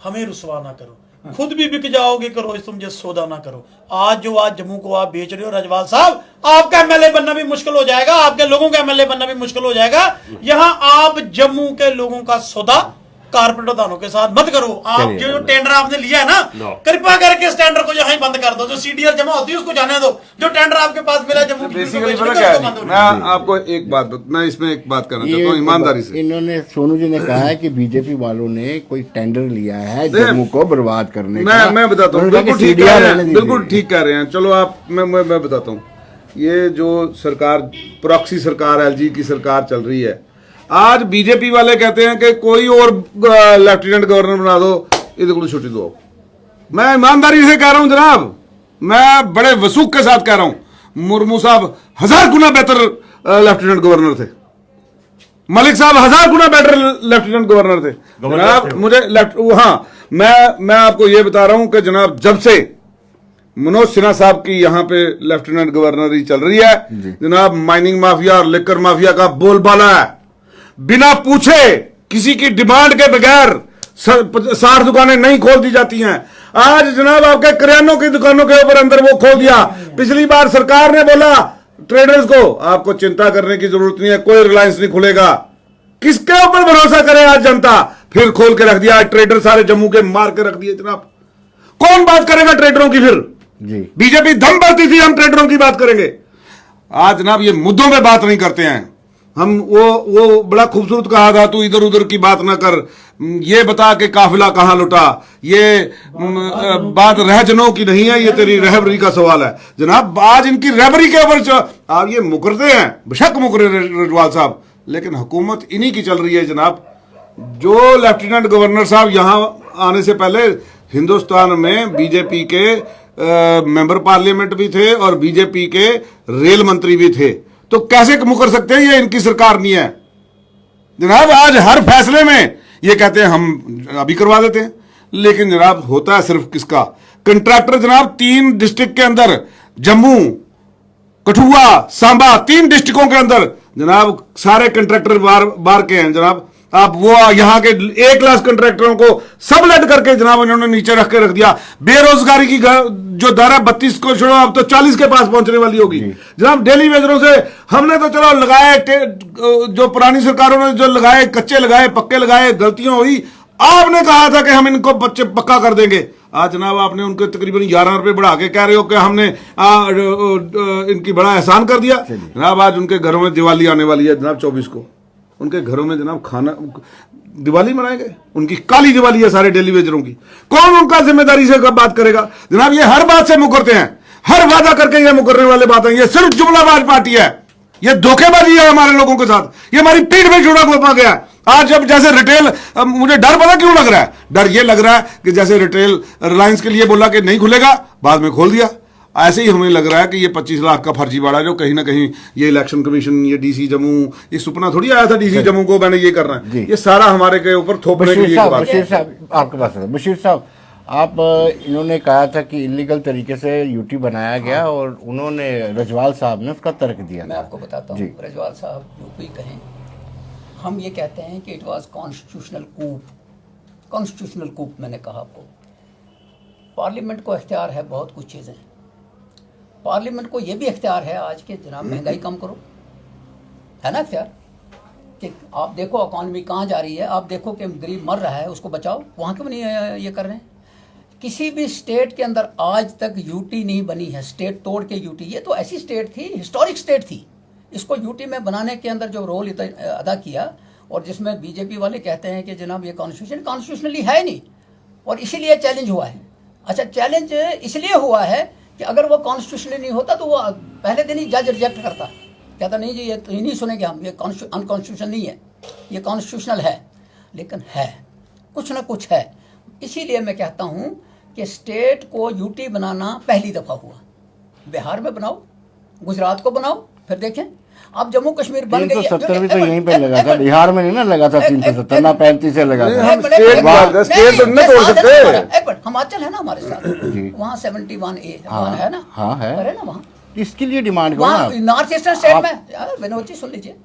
हमें रुसवा ना करो। खुद भी बिक जाओगे, करो इस तुम जो सौदा ना करो। आज जम्मू को आप बेच रहे हो रजवाल साहब, आपका एमएलए बनना भी मुश्किल हो जाएगा, आपके लोगों का एमएलए बनना भी मुश्किल हो जाएगा। यहां आप जम्मू के लोगों का सौदा कारपोरेट दानों के साथ मत करो। आप जो टेंडर आपने लिया है ना, कृपा करके इस टेंडर को यहीं बंद कर दो। जो सीडीआर जमा होती है उसको जाने दो। जो टेंडर आपके पास मिला जम्मू बेसिकली पता क्या है, मैं आपको मैं इसमें एक बात करना चाहता हूँ ईमानदारी से। इन्होंने, सोनू जी ने कहा है कि बीजेपी वालों ने कोई टेंडर लिया है जम्मू को बर्बाद करने का। मैं बताता हूँ, बिल्कुल ठीक कह रहे हैं, बिल्कुल ठीक कह रहे हैं। चलो आप, मैं बताता हूँ। ये जो सरकार, प्रॉक्सी सरकार, एलजी की सरकार चल रही है, आज बीजेपी वाले कहते हैं कि कोई और लेफ्टिनेंट गवर्नर बना दो, इधर को छुट्टी दो। मैं ईमानदारी से कह रहा हूं जनाब, मैं बड़े वसूख के साथ कह रहा हूं, मुर्मू साहब 1000 गुना बेहतर लेफ्टिनेंट गवर्नर थे, मलिक साहब 1000 गुना बेहतर लेफ्टिनेंट गवर्नर थे जनाब। मुझे मैं आपको ये बता रहा हूं कि जनाब, जब से मनोज सिन्हा साहब की यहाँ पे लेफ्टिनेंट गवर्नरी चल रही है जनाब, माइनिंग माफिया और लिकर माफिया का बोलबाला है। बिना पूछे, किसी की डिमांड के बगैर 60 दुकानें नहीं खोल दी जाती हैं। आज जनाब आपके करियानों की दुकानों के ऊपर अंदर वो खोल दिया। पिछली बार सरकार ने बोला ट्रेडर्स को, आपको चिंता करने की जरूरत नहीं है, कोई रिलायंस नहीं खुलेगा। किसके ऊपर भरोसा करे आज जनता? फिर खोल के रख दिया, ट्रेडर सारे जम्मू के मार के रख दिए जनाब। कौन बात करेगा ट्रेडरों की? फिर बीजेपी दम भरती थी हम ट्रेडरों की बात करेंगे। आज जनाब ये मुद्दों पे बात नहीं करते हैं हम। वो बड़ा खूबसूरत कहा था, तू इधर उधर की बात ना कर, ये बता के काफिला कहां लुटा। ये बात रहजनों की नहीं है, ये तेरी रहबरी का सवाल है जनाब। आज इनकी रहबरी के ऊपर आप ये मुकरते हैं, बेशक मुकरे रजवाल साहब, लेकिन हुकूमत इन्हीं की चल रही है जनाब। जो लेफ्टिनेंट गवर्नर साहब यहां आने से पहले हिंदुस्तान में बीजेपी के मेंबर पार्लियामेंट भी थे और बीजेपी के रेल मंत्री भी थे, तो कैसे मुकर सकते हैं? ये इनकी सरकार नहीं है जनाब। आज हर फैसले में ये कहते हैं हम अभी करवा देते हैं, लेकिन जनाब होता है सिर्फ किसका? कंट्रैक्टर जनाब। 3 डिस्ट्रिक्ट के अंदर, जम्मू, कठुआ, सांबा, 3 डिस्ट्रिक्टों के अंदर जनाब सारे कंट्रैक्टर बाहर के हैं जनाब। आप वो यहाँ के 1 लाख कंट्रैक्टरों को सब लट करके जनाब इन्होंने नीचे रख के रख दिया। बेरोजगारी की जो दर है 32 को छोड़ो, अब तो 40 के पास पहुंचने वाली होगी जनाब। डेली वेजरों से हमने तो चलो लगाए, जो पुरानी सरकारों ने जो लगाए, कच्चे लगाए, पक्के लगाए, गलतियां हुई। आपने कहा था कि हम इनको बच्चे पक्का कर देंगे। आज जनाब आपने उनको तकरीबन 11 रुपए बढ़ा के कह रहे हो कि हमने इनकी बड़ा एहसान कर दिया जनाब। आज उनके घरों में दिवाली आने वाली है जनाब 24 को। उनके घरों में जनाब खाना, दिवाली मनाएंगे, उनकी काली दिवाली है सारे डेली वेजरों की। कौन उनका जिम्मेदारी से कब बात करेगा जनाब? ये हर बात से मुकरते हैं, हर वादा करके ये मुकरने वाले बात है। ये सिर्फ जुमलाबाज पार्टी है, ये धोखेबाजी है हमारे लोगों के साथ, ये हमारी पीठ में चूड़ा घोपा गया। आज जब जैसे रिटेल, मुझे डर पता क्यों लग रहा है? डर ये लग रहा है कि जैसे रिटेल रिलायंस के लिए बोला कि नहीं खुलेगा, बाद में खोल दिया। ऐसे ही हमें लग रहा है कि ये 25 लाख का फर्जीवाड़ा जो कहीं ना कहीं ये इलेक्शन कमीशन, ये डीसी जम्मू, ये सपना थोड़ी आया था डीसी जम्मू को मैंने ये करना है, ये सारा हमारे के ऊपर थोपने के लिए। बशीर साहब आपके पास है। बशीर साहब, आप, इन्होंने कहा था कि इलीगल तरीके से यूटी बनाया गया और उन्होंने, रजवाल साहब ने उसका तर्क दिया। मैं आपको बताता हूँ, रजवाल साहब जो भी कहें, हम ये कहते हैं कि it was constitutional coup. Constitutional coup मैंने कहा आपको। पार्लियामेंट को इख्तियार है बहुत कुछ चीज़ें। पार्लियामेंट को ये भी इख्तियार है आज के जनाब महंगाई कम करो, है ना इख्तियार? कि आप देखो इकॉनमी कहाँ जा रही है, आप देखो कि गरीब मर रहा है, उसको बचाओ। वहाँ क्यों नहीं ये कर रहे हैं? किसी भी स्टेट के अंदर आज तक यूटी नहीं बनी है, स्टेट तोड़ के यूटी। ये तो ऐसी स्टेट थी, हिस्टोरिक स्टेट थी। इसको यूटी में बनाने के अंदर जो रोल अदा किया, और जिसमें बीजेपी वाले कहते हैं कि जनाब ये कॉन्स्टिट्यूशनली है नहीं, और इसीलिए चैलेंज हुआ है। अच्छा, चैलेंज इसलिए हुआ है कि अगर वो कॉन्स्टिट्यूशनली नहीं होता तो वो पहले दिन ही जज रिजेक्ट करता, कहता नहीं जी ये तो नहीं सुनेंगे हम, ये अनकॉन्स्टिट्यूशनल नहीं है, ये कॉन्स्टिट्यूशनल है। लेकिन है, कुछ ना कुछ है। इसीलिए मैं कहता हूँ कि स्टेट को यूटी बनाना पहली दफ़ा हुआ। बिहार में बनाओ, गुजरात को बनाओ, फिर देखें आप जम्मू कश्मीर बन गई। 370 भी तो यहीं पे लगा था, बिहार में नहीं ना लगा था 370 ना 35 से लगा था। हिमाचल है ना हमारे साथ, वहाँ 71A है ना, हाँ है ना वहाँ। इसके लिए डिमांड करो वहाँ ना। नॉर्थ ईस्टर्न स्टेट में विनोद जी सुन लीजिए,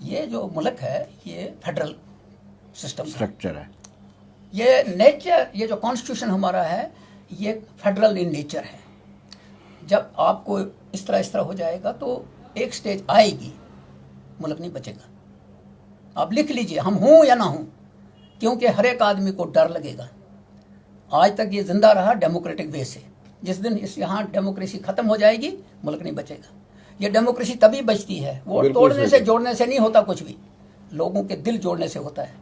ये जो मुल्क है ये फेडरल सिस्टम स्ट्रक्चर है। ये नेचर, ये जो कॉन्स्टिट्यूशन हमारा है ये फेडरल इन नेचर है। जब आपको इस तरह हो जाएगा तो एक स्टेज आएगी, मुल्क नहीं बचेगा। आप लिख लीजिए, हम हूं या ना हूं, क्योंकि हर एक आदमी को डर लगेगा। आज तक ये जिंदा रहा डेमोक्रेटिक वे से, जिस दिन इस यहाँ डेमोक्रेसी खत्म हो जाएगी मुल्क नहीं बचेगा। ये डेमोक्रेसी तभी बचती है, वो तोड़ने से जोड़ने से नहीं होता, कुछ भी लोगों के दिल जोड़ने से होता है।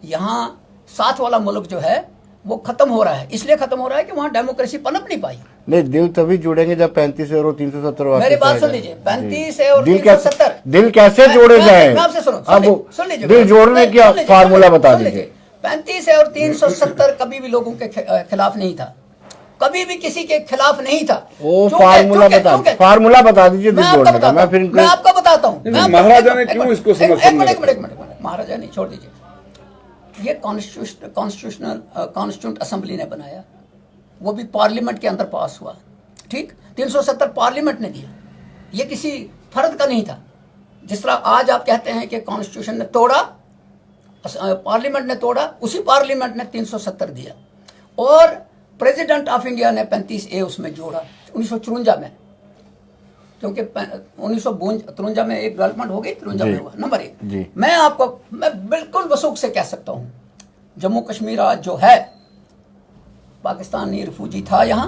यहाँ साथ वाला मुल्क जो है वो खत्म हो रहा है, इसलिए खत्म हो रहा है कि वहाँ डेमोक्रेसी पनप नहीं पाई। नहीं, दिल तभी जुड़ेंगे जब 35 और 370 मेरी बात सुन लीजिए, 35 और 370 दिल कैसे जोड़े जाए? मैं आपसे अब सुन लीजिए, दिल जोड़ने की आप फार्मूला बता दीजिए। 35 और 370 कभी भी लोगों के खिलाफ नहीं था, कभी भी किसी के खिलाफ नहीं था। वो फार्मूला बता दीजिए दिल जोड़ने का। मैं आपको बताता हूँ। महाराजा ने क्यों इसको समर्थन में एक महाराजा नहीं, छोड़ दीजिए। ये कॉन्स्टिट्यूंट असेंबली ने बनाया, वो भी पार्लियामेंट के अंदर पास हुआ, ठीक। 370 पार्लियामेंट ने दिया, ये किसी फर्द का नहीं था। जिस तरह आज आप कहते हैं कि कॉन्स्टिट्यूशन ने तोड़ा, पार्लियामेंट ने तोड़ा, उसी पार्लियामेंट ने 370 दिया। और प्रेसिडेंट ऑफ इंडिया ने 35A उसमें जोड़ा 1954 में, क्योंकि 1953 में एक डेवलपमेंट हो गई, 53 में हुआ। नंबर 1, मैं बिल्कुल वसूख से कह सकता हूं, जम्मू कश्मीर आज जो है पाकिस्तानी रिफ्यूजी था, यहाँ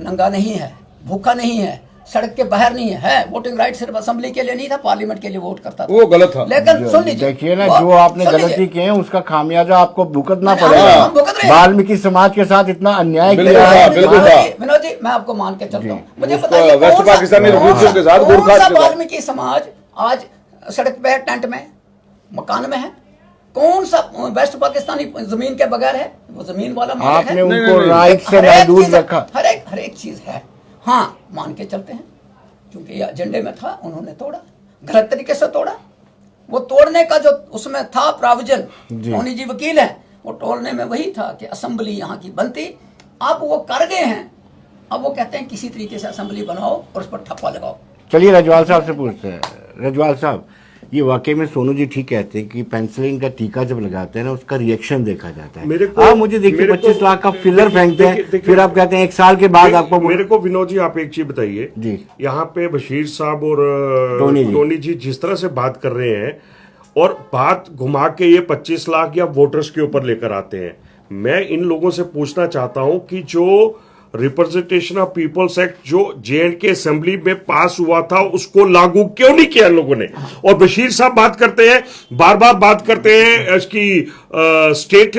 नंगा नहीं है, भूखा नहीं है, सड़क के बाहर नहीं है। वोटिंग राइट सिर्फ असेंबली के लिए नहीं था, पार्लियामेंट के लिए वोट करता था, वो गलत था। लेकिन सुन लीजिए, देखिए ना, जो आपने गलती की है उसका खामियाजा आपको भुगतना पड़ेगा। वाल्मीकि समाज के साथ इतना अन्याय किया है। विनोद जी, मैं आपको मान के चलता हूँ, मुझे बताइए वेस्ट पाकिस्तानी रिफ्यूजियों के साथ वाल्मीकि समाज आज सड़क पे है, टेंट में, मकान में है? कौन सा वेस्ट पाकिस्तानी जमीन के बगैर है? वो जमीन वाला मालिक आपने उनको राइट से महदूद रखा। हर एक चीज है, हाँ मान के चलते हैं, क्योंकि ये एजेंडे में था, उन्होंने तोड़ा, गलत तरीके से तोड़ा। वो तोड़ने का जो उसमें था प्रावजन, टोनी जी वकील हैं, वो तोड़ने में वही था कि असेंबली यहाँ की बनती। अब वो कर गए हैं, अब वो कहते हैं किसी तरीके से असेंबली बनाओ और उस पर ठप्पा लगाओ। चलिए रजवाल साहब से पूछते हैं। रजवाल साहब, ये वाकई में सोनू जी ठीक कहते हैं कि पेंसिलिन का टीका जब लगाते हैं ना, उसका रिएक्शन देखा जाता है। आप मुझे देखिए 25 लाख का फिलर फेंकते हैं, फिर आप कहते हैं 1 साल के बाद आपको। मेरे को विनोद जी आप एक चीज बताइए जी, यहाँ पे बशीर साहब और टोनी जी जिस तरह से बात कर रहे हैं और बात घुमा के ये 25 लाख या वोटर्स के ऊपर लेकर आते हैं, मैं इन लोगों से पूछना चाहता हूं कि जो रिप्रेजेंटेशन ऑफ पीपल्स एक्ट जो J&K असेंबली में पास हुआ था उसको लागू क्यों नहीं किया इन लोगों ने? और बशीर साहब बात करते हैं, बार बार बात करते हैं इसकी स्टेट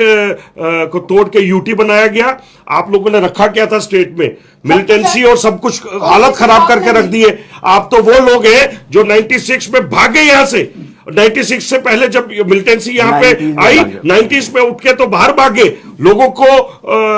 को तोड़ के यूटी बनाया गया। आप लोगों ने रखा क्या था स्टेट में? मिलिटेंसी और सब कुछ हालत खराब करके रख दिए। आप तो वो लोग हैं जो 96 में भागे यहां से। 96 से पहले जब मिलिटेंसी यहां पे आई, 90s में उठ के तो बाहर भागे, लोगों को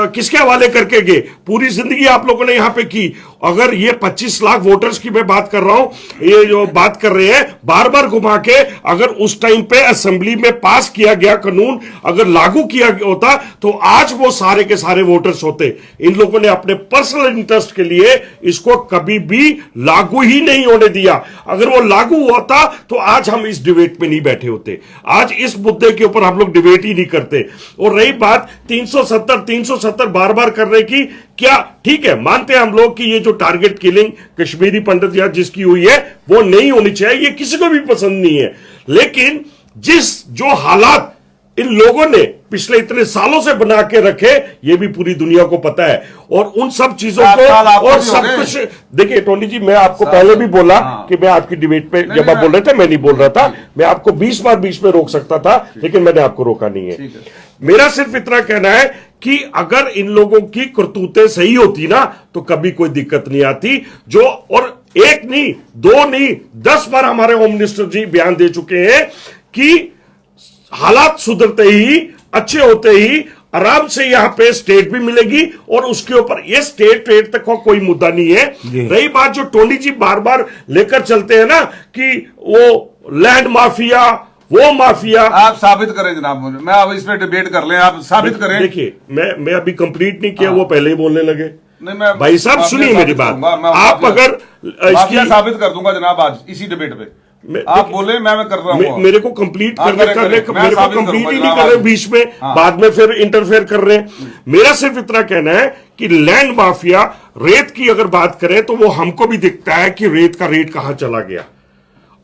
किसके हवाले करके गए? पूरी जिंदगी आप लोगों ने यहां पे की। अगर ये 25 लाख वोटर्स की मैं बात कर रहा हूं, ये जो बात कर रहे हैं बार बार घुमा के, अगर उस टाइम पे असेंबली में पास किया गया कानून अगर लागू किया होता तो आज वो सारे के सारे वोटर्स होते। इन लोगों ने अपने पर्सनल इंटरेस्ट के लिए इसको कभी भी लागू ही नहीं होने दिया। अगर वो लागू होता तो आज हम इस डिबेट में नहीं बैठे होते, आज इस मुद्दे के ऊपर हम लोग डिबेट ही नहीं करते। और रही बात 370 बार बार करने की, क्या ठीक है, मानते हैं हम लोग कि ये जो टारगेट किलिंग कश्मीरी पंडित या जिसकी हुई है वो नहीं होनी चाहिए, ये किसी को भी पसंद नहीं है। लेकिन जो हालात इन लोगों ने पिछले इतने सालों से बना के रखे, ये भी पूरी दुनिया को पता है। और उन सब चीजों को और सब कुछ देखिए टोनी जी, मैं आपको पहले भी बोला कि मैं आपकी डिबेट पे जब आप बोल रहे थे मैं नहीं बोल रहा था, मैं आपको 20 बार बीच में रोक सकता था, लेकिन मैंने आपको रोका नहीं है। मेरा सिर्फ इतना कहना है कि अगर इन लोगों की करतूतें सही होती ना तो कभी कोई दिक्कत नहीं आती। जो और एक नहीं, 2 नहीं, 10 बार हमारे होम मिनिस्टर जी बयान दे चुके हैं कि हालात सुधरते ही, अच्छे होते ही आराम से यहां पे स्टेट भी मिलेगी और उसके ऊपर ये स्टेट तक का कोई मुद्दा नहीं है। रही बात जो टोनी जी बार बार लेकर चलते हैं ना कि वो लैंड माफिया, वो माफिया, आप साबित करें जनाब मुझे, मैं अब इस पे डिबेट कर लें, आप साबित करें। देखिए मैं अभी कंप्लीट नहीं किया, वो पहले ही बोलने लगे। नहीं, मैं भाई साहब सुनिए मेरी बात, आप अगर इसकी साबित कर दूंगा जनाब आज इसी डिबेट पे। आप बोले मैं कर रहा हूँ, मेरे को कंप्लीट हाँ, करने करें, मेरे को मैं साबित कंप्लीट ही करूंगा, नहीं कर रहे बीच में, हाँ। बाद में फिर इंटरफेयर कर रहे हैं। मेरा सिर्फ इतना कहना है कि लैंड माफिया, रेत की अगर बात करें तो वो हमको भी दिखता है कि रेत का रेट कहां चला गया।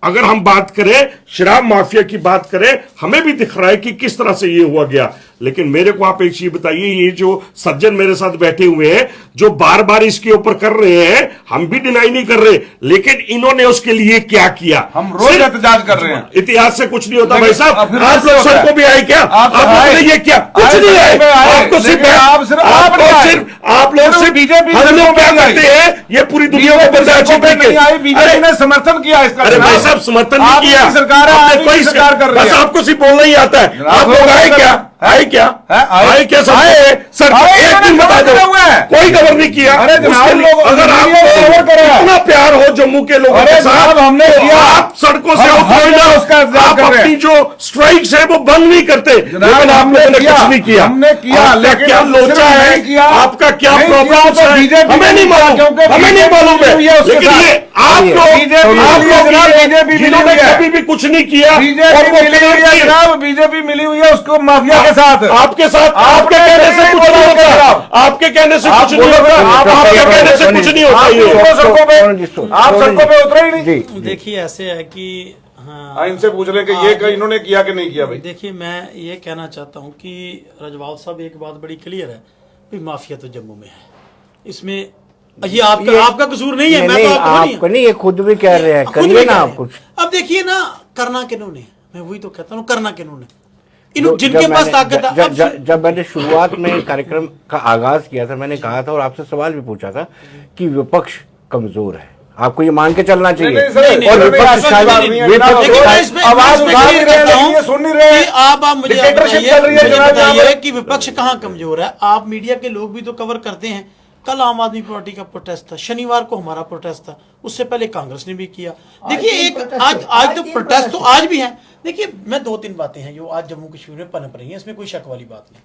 अगर हम बात करें शराब माफिया की बात करें, हमें भी दिख रहा है कि किस तरह से ये हुआ गया। लेकिन मेरे को आप एक चीज बताइए, ये जो सज्जन मेरे साथ बैठे हुए हैं जो बार बार इसके ऊपर कर रहे हैं, हम भी डिनाई नहीं कर रहे, लेकिन इन्होंने उसके लिए क्या किया? हम रोज एहतजाज कर रहे हैं। इतिहास से कुछ नहीं होता भाई साहब। फिर आप कैसे लोग होता है? सड़कों पे आए क्या? आप आप लोगों ने ये क्या? कुछ नहीं है। आपको सिर्फ आप लोग सिर्फ बीजेपी हम लोग क्या करते हैं, ये पूरी दुनिया को बर्दाश्त नहीं आई, बीजेपी ने समर्थन किया इसका। अरे भाई साहब, समर्थन नहीं किया। आपकी सरकार है, आपने आपकी कोई सरकार कर रही बस है। आपको सिर्फ बोलना ही आता है। आप लोग आए क्या? आए क्या? आए क्या? सब सर एक दिन बता दो, कोई कवर नहीं किया। अरे जनाब, लोग अगर आपको इतना प्यार हो जम्मू के लोगों के साथ, हमने किया, आप सड़कों से उतरो ना, आप अपनी जो स्ट्राइक्स है वो बंद नहीं करते। लेकिन आपने कुछ नहीं किया। हमने किया, आपका क्या लोचा है, आपका क्या प्रॉब्लम है, हमें नहीं मालूम, हमें नहीं मालूम है। लेकिन ये आप लोग जिन्होंने कभी भी कुछ नहीं किया, बीजेपी मिली हुई है उसको माफिया के साथ, आपके साथ, आपके कहने से कुछ नहीं होता, आपके कहने से कुछ नहीं होता, आपके कहने से कुछ नहीं होता। आप सड़कों पे उतरे ही नहीं। देखिए ऐसे है कि हाँ, इनसे पूछ रहे हैं कि ये इन्होंने किया कि नहीं किया भाई। देखिए मैं ये कहना चाहता हूँ कि रजवाल साहब एक बात बड़ी क्लियर है कि माफिया तो जम्मू में है, इसमें ये आपका कसूर नहीं है। मैं तो आपको नहीं, ये खुद भी कह रहे हैं, करिए ना आप कुछ। अब देखिए ना, करना किन्होंने, मैं वही तो कहता हूँ, करना किन्होंने, जिनके पास ताकत है। जब मैंने शुरुआत में कार्यक्रम का आगाज किया था, मैंने कहा था और आपसे सवाल भी पूछा था कि विपक्ष कमजोर है, आपको ये मान के चलना चाहिए। और विपक्ष आवाज सुन नहीं रहे। आप मुझे बताइए कि विपक्ष कहाँ कमजोर है? आप मीडिया के लोग भी तो कवर करते हैं। कल आम आदमी पार्टी का प्रोटेस्ट था, शनिवार को हमारा प्रोटेस्ट था, उससे पहले कांग्रेस ने भी किया। देखिए एक आज तो प्रोटेस्ट तो आज भी है। देखिए मैं 2-3 बातें हैं जो आज जम्मू कश्मीर में पनप रही हैं, इसमें कोई शक वाली बात नहीं।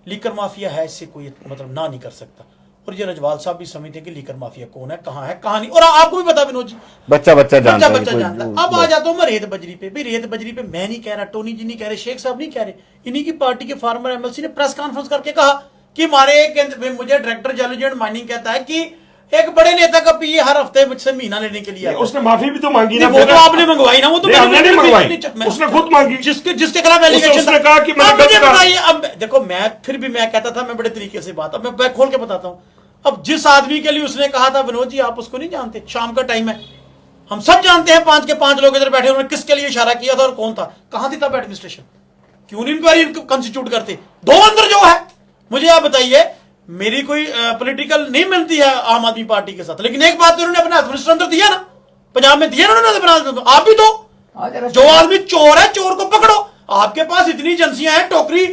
लीकर माफिया है, इससे कोई मतलब ना नहीं कर सकता। और ये रजवाल साहब भी समझते हैं कि लीकर माफिया कौन है, कहाँ नहीं। और आपको भी पता विनोद जी, बच्चा जानता है। अब आ जाता हूँ मैं रेत बजरी पे। भाई रेत बजरी पे मैं नहीं कह रहा, टोनी जी नहीं कह रहे, शेख साहब नहीं कह रहे, इन्हीं की पार्टी के फार्मर एमएलसी ने प्रेस कॉन्फ्रेंस करके कहा कि हमारे मुझे डायरेक्टर जर्नलिज्म एंड माइनिंग कहता है कि एक बड़े नेता का पीए हर हफ्ते मुझसे महीना लेने के लिए। उसने माफी भी तो मांगी ना, वो तो आपने मंगवाई ना, वो तो हमने नहीं मंगवाई, उसने खुद मांगी। जिसके खिलाफ एलिगेशन उसने कहा कि मैंने मुझे बताइए। अब देखो मैं फिर भी मैं कहता था, मैं बड़े तरीके से बात, अब मैं खोल के बताता हूँ। अब जिस आदमी के लिए उसने कहा था, विनोद जी आप उसको नहीं जानते, शाम का टाइम है, हम सब जानते हैं 5 के 5 लोग इधर बैठे, उन्होंने किसके लिए इशारा किया था और कौन था, कहां थी तब एडमिनिस्ट्रेशन, क्यों नहीं इंक्वायरी कंस्टिट्यूट करते? 2 अंदर जो है, मुझे आप बताइए, मेरी कोई पॉलिटिकल नहीं मिलती है आम आदमी पार्टी के साथ, लेकिन एक बात तो उन्होंने अपना मिनिस्टर अंदर दिया ना, पंजाब में दिया ना उन्होंने। आप भी तो, जो आदमी चोर है चोर को पकड़ो। आपके पास इतनी एजेंसियां हैं, टोकरी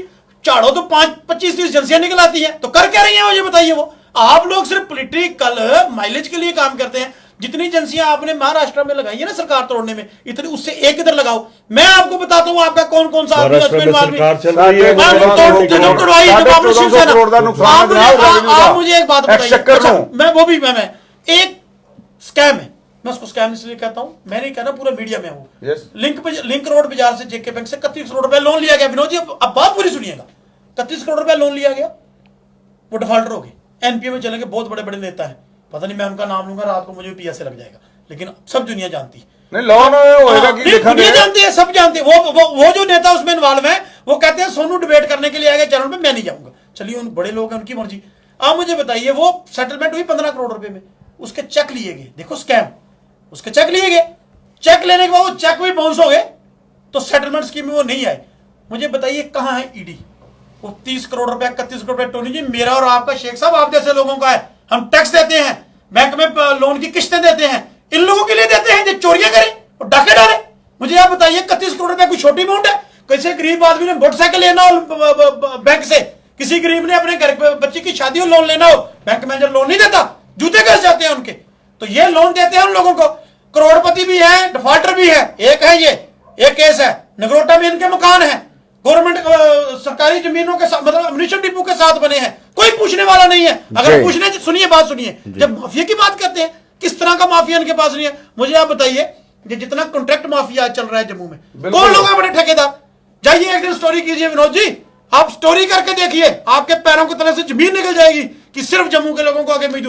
चाड़ो तो 25-30 एजेंसियां निकल आती हैं, तो कर क्या रही हैं मुझे बताइए। वो आप लोग सिर्फ पॉलिटिकल माइलेज के लिए काम करते हैं। जितनी एजेंसियां आपने महाराष्ट्र में लगाई है ना सरकार तोड़ने में, इतनी उससे एक इधर लगाओ। मैं आपको बताता हूँ आपका कौन कौन सा आदमी आप मुझे एक बात बताइए। मैं वो भी मैं एक स्कैम है, मैं उसको स्कैम इसलिए कहता हूं, मैं नहीं कहना पूरा मीडिया में हूं। लिंक रोड बाजार से जेके बैंक से 31 करोड़ रुपए लोन लिया गया। विनोद जी अब बात पूरी सुनिएगा, 31 करोड़ रुपए लोन लिया गया, वो डिफॉल्टर हो गए, एनपीए में चलेंगे। बहुत बड़े बड़े नेता है, पता नहीं मैं उनका नाम लूंगा, रात को मुझे भी पीएसए लग जाएगा, लेकिन सब दुनिया जानती नहीं, लोन होएगा कि दुनिया जानती है, सब जानते हैं। वो जो नेता उसमें इन्वॉल्व है, वो कहते हैं सोनू डिबेट करने के लिए आएगा चैनल पे, मैं नहीं जाऊंगा। चलिए उन बड़े लोग हैं, उनकी मर्जी। आप मुझे बताइए, वो सेटलमेंट हुई 15 करोड़ रुपए में, उसके चेक लिए गए। देखो स्कैम, उसके चेक लिए गए, चेक लेने के बाद वो चेक भी बाउंस हो गए, तो सेटलमेंट स्कीम में वो नहीं आए। मुझे बताइए कहां है ईडी? वो 30 करोड़ रुपए 31 करोड़ रुपए टोनी जी मेरा और आपका, शेख साहब आप जैसे लोगों का है। हम टैक्स देते हैं, बैंक में लोन की किस्तें देते हैं, इन लोगों के लिए देते हैं जो चोरियां करें और डाके डाले। मुझे आप बताइए 31 करोड़ रुपए कोई छोटी अमाउंट है? किसी गरीब आदमी ने मोटरसाइकिल लेना हो बैंक से, किसी गरीब ने अपने घर बच्चे की शादी हो लोन लेना हो, बैंक मैनेजर लोन नहीं देता, जूते कैसे जाते हैं उनके। तो ये लोन देते हैं उन लोगों को, करोड़पति भी है, डिफॉल्टर भी है। एक है ये, एक केस है नगरोटा में, इनके मकान है गवर्नमेंट सरकारी जमीनों के साथ, मतलब अम्यूनिशन डिपो के साथ बने हैं, कोई पूछने वाला नहीं है। अगर पूछने, सुनिए बात सुनिए, जब माफिया की बात करते हैं, किस तरह का माफिया इनके पास नहीं है। मुझे आप बताइए ये जितना कॉन्ट्रैक्ट माफिया चल रहा है जम्मू में, कौन लोग हैं बड़े ठेकेदार? जाइए एक दिन स्टोरी कीजिए विनोद जी, आप स्टोरी करके देखिए, आपके पैरों की तले से जमीन निकल जाएगी कि सिर्फ जम्मू के लोगों को आगे मिल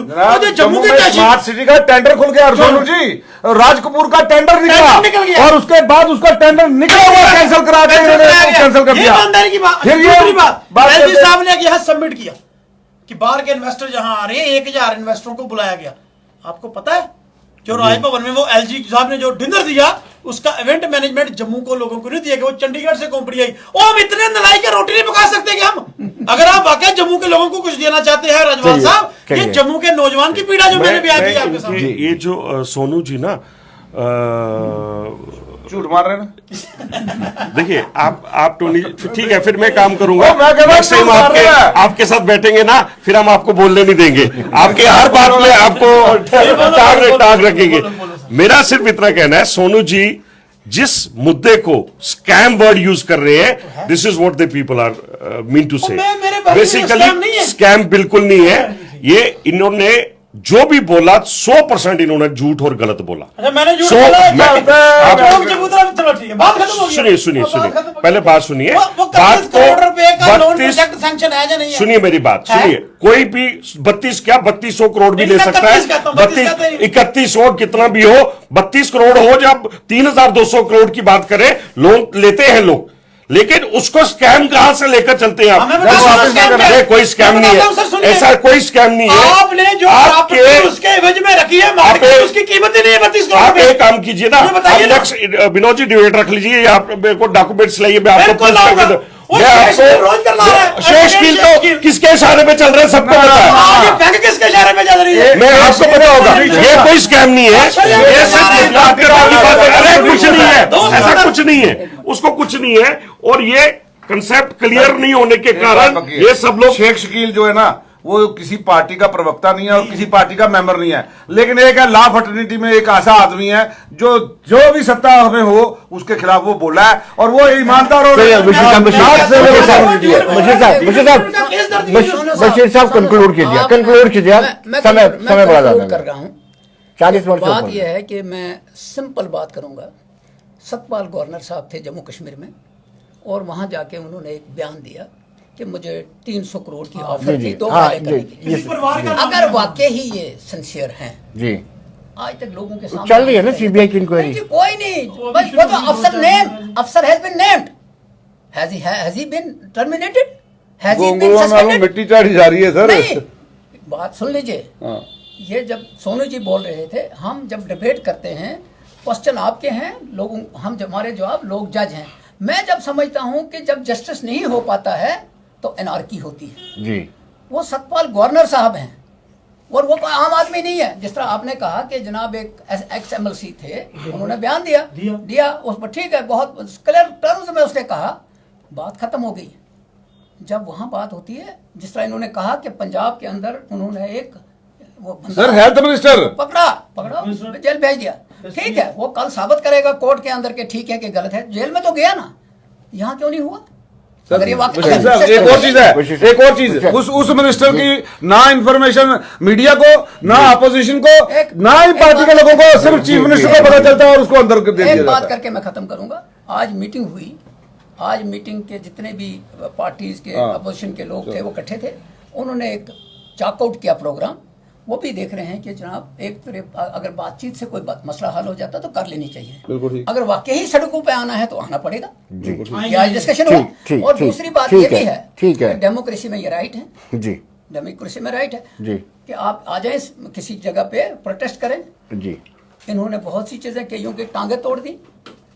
जम्मू में स्मार्ट सिटी का टेंडर खुल गया सोनू जी, राज कपूर का टेंडर निकल गया और उसके बाद उसका टेंडर निकला हुआ कैंसिल करा के कैंसिल कर दिया। ईमानदारी की बात। फिर ये दूसरी बात, बात एलजी साहब ने यह सबमिट किया कि बाहर के इन्वेस्टर जहां आ रहे हैं, 1000 इन्वेस्टरों को बुलाया गया। आपको पता है जो राजभवन में वो एलजी साहब ने जो डिनर दिया, उसका इवेंट मैनेजमेंट जम्मू को लोगों को नहीं दिया गया, वो चंडीगढ़ से कंपनी आई। ओ हम इतने नलायक रोटी नहीं पका सकते क्या हम? अगर आप वाकई जम्मू के लोगों को कुछ देना चाहते हैं रजवाल साहब, ये जम्मू के नौजवान की पीड़ा जो मैंने बयान की आपके सामने, ये जो सोनू जी ना झूठ मार रहे ना। देखिए आप टोनी, ठीक है फिर मैं काम करूंगा, मैं कह रहा हूं, नेक्स्ट टाइम झूठ मार रहा है। आपके साथ बैठेंगे ना, फिर हम आपको बोलने नहीं देंगे, आपके हर बात में आपको टांग रखेंगे। मेरा सिर्फ इतना कहना है, सोनू जी जिस मुद्दे को स्कैम वर्ड यूज कर रहे हैं, this is what the people are mean to say. Basically scam बिल्कुल नहीं है ये। इन्होंने जो भी बोला 100% इन्होंने झूठ और गलत बोला। अच्छा मैंने झूठ सुनिए पहले बात सुनिए, बात को 32 सुनिए मेरी बात सुनिए। कोई भी 32 क्या 3200 करोड़ भी ले सकता है, 31 करोड़ कितना भी हो, 32 करोड़ हो, जब 3200 करोड़ की बात करें, लोन लेते हैं लोग, लेकिन उसको स्कैम कहां से लेकर चलते हैं आप? कोई स्कैम नहीं है, ऐसा कोई स्कैम नहीं है। आपने जो आपके उसके एवज में रखी है मार्केट, उसकी कीमत ही नहीं है 32 करोड़। आप एक काम कीजिए ना, विनोद जी डिबेट रख लीजिए, आप मेरे को डॉक्यूमेंट्स लाइए, मैं आपको शेष कील तो किसके इशारे पे चल रहे हैं सबको पता है। बैंक किसके इशारे पे चल रही है मैं आपको पता होगा, ये कोई स्कैम नहीं है, ये सिर्फ बात करने की बात है। अरे कुछ नहीं है, ऐसा कुछ नहीं है, उसको कुछ नहीं है। और ये कंसेप्ट क्लियर नहीं होने के कारण ये सब लोग, शेख शकील जो है ना, वो किसी पार्टी का प्रवक्ता नहीं है और किसी पार्टी का मेंबर नहीं है, लेकिन एक है लॉ फर्टर्निटी में एक ऐसा आदमी है जो भी सत्ता में हो उसके खिलाफ वो बोला है, और वो ईमानदार और बशीर साहब कंक्लूड कीजिए, समय बढ़ा जाता कर रहा हूँ। 40 वर्ष बात यह है कि मैं सिंपल बात करूंगा। सतपाल गवर्नर साहब थे जम्मू कश्मीर में, और वहां जाके उन्होंने एक बयान दिया कि मुझे 300 करोड़ की ऑफर थी 2 वाले करने की। अगर वाकई ही ये सिंसियर हैं जी, आज तक लोगों के सामने चल रही है ना सीबीआई की इंक्वायरी। कोई नहीं, बस वो तो अफसर has been named, has he been terminated, has he been suspended. मिट्टी चाढ़ी जा रही है सर। नहीं, बात सुन लीजिए। ये जब सोनू जी बोल रहे थे, हम जब डिबेट करते हैं, क्वेश्चन आपके हैं, लोगों हम हमारे जवाब, लोग जज हैं। मैं जब समझता हूं कि जब जस्टिस नहीं हो पाता है तो एनार्की होती है जी। वो सतपाल गवर्नर साहब हैं, और वो कोई आम आदमी नहीं है। जिस तरह आपने कहा कि जनाब एक एक्स MLC थे, उन्होंने बयान दिया उस पर, ठीक है, बहुत क्लियर टर्म्स में उसने कहा, बात खत्म हो गई। जब वहां बात होती है, जिस तरह इन्होंने कहा कि पंजाब के अंदर उन्होंने एक वो सर हेल्थ मिनिस्टर पकड़ा जेल भेज दिया, ठीक है, वो कल साबित करेगा कोर्ट के अंदर के ठीक है कि गलत है, जेल में तो गया ना, यहाँ क्यों नहीं हुआ? अगर ये एक और चीज है, उस मिनिस्टर की ना इंफॉर्मेशन मीडिया को, ना अपोजिशन को, ना ही पार्टी के लोगों को, सिर्फ चीफ मिनिस्टर को पता चलता है और उसको अंदर दे दिया जाता है। एक बात करके मैं खत्म करूंगा। आज मीटिंग हुई, आज मीटिंग के जितने भी पार्टीज के अपोजिशन के लोग थे वो इकट्ठे थे, उन्होंने एक चॉकआउट किया प्रोग्राम। वो भी देख रहे हैं कि जनाब एक तरफ अगर बातचीत से कोई मसला हल हो जाता तो कर लेनी चाहिए, अगर वाकई ही सड़कों पे आना है तो आना पड़ेगा। आज डिस्कशन हुआ। और दूसरी बात ये भी है, ठीक है, डेमोक्रेसी में ये राइट है जी, डेमोक्रेसी में राइट है जी कि आप आ जाए किसी जगह पे प्रोटेस्ट करें। जी, इन्होंने बहुत सी चीजें कईयों की टांगे तोड़ दी,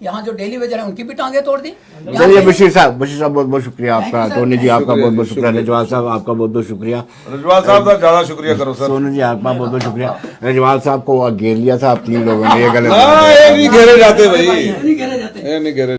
यहाँ जो डेली वेजर है उनकी भी टांगे तोड़ दी। चलिए बशीर साहब बहुत बहुत शुक्रिया आपका, टोनी जी आपका बहुत बहुत शुक्रिया, रजवाल साहब आपका बहुत बहुत शुक्रिया। रजवाल साहब का ज्यादा शुक्रिया करो सर। सोनू जी आपका बहुत बहुत शुक्रिया। रजवाल साहब को घेर लिया था आप 3 लोगों ने, ये गलत नहीं घेरे जाते भाई, नहीं घेरे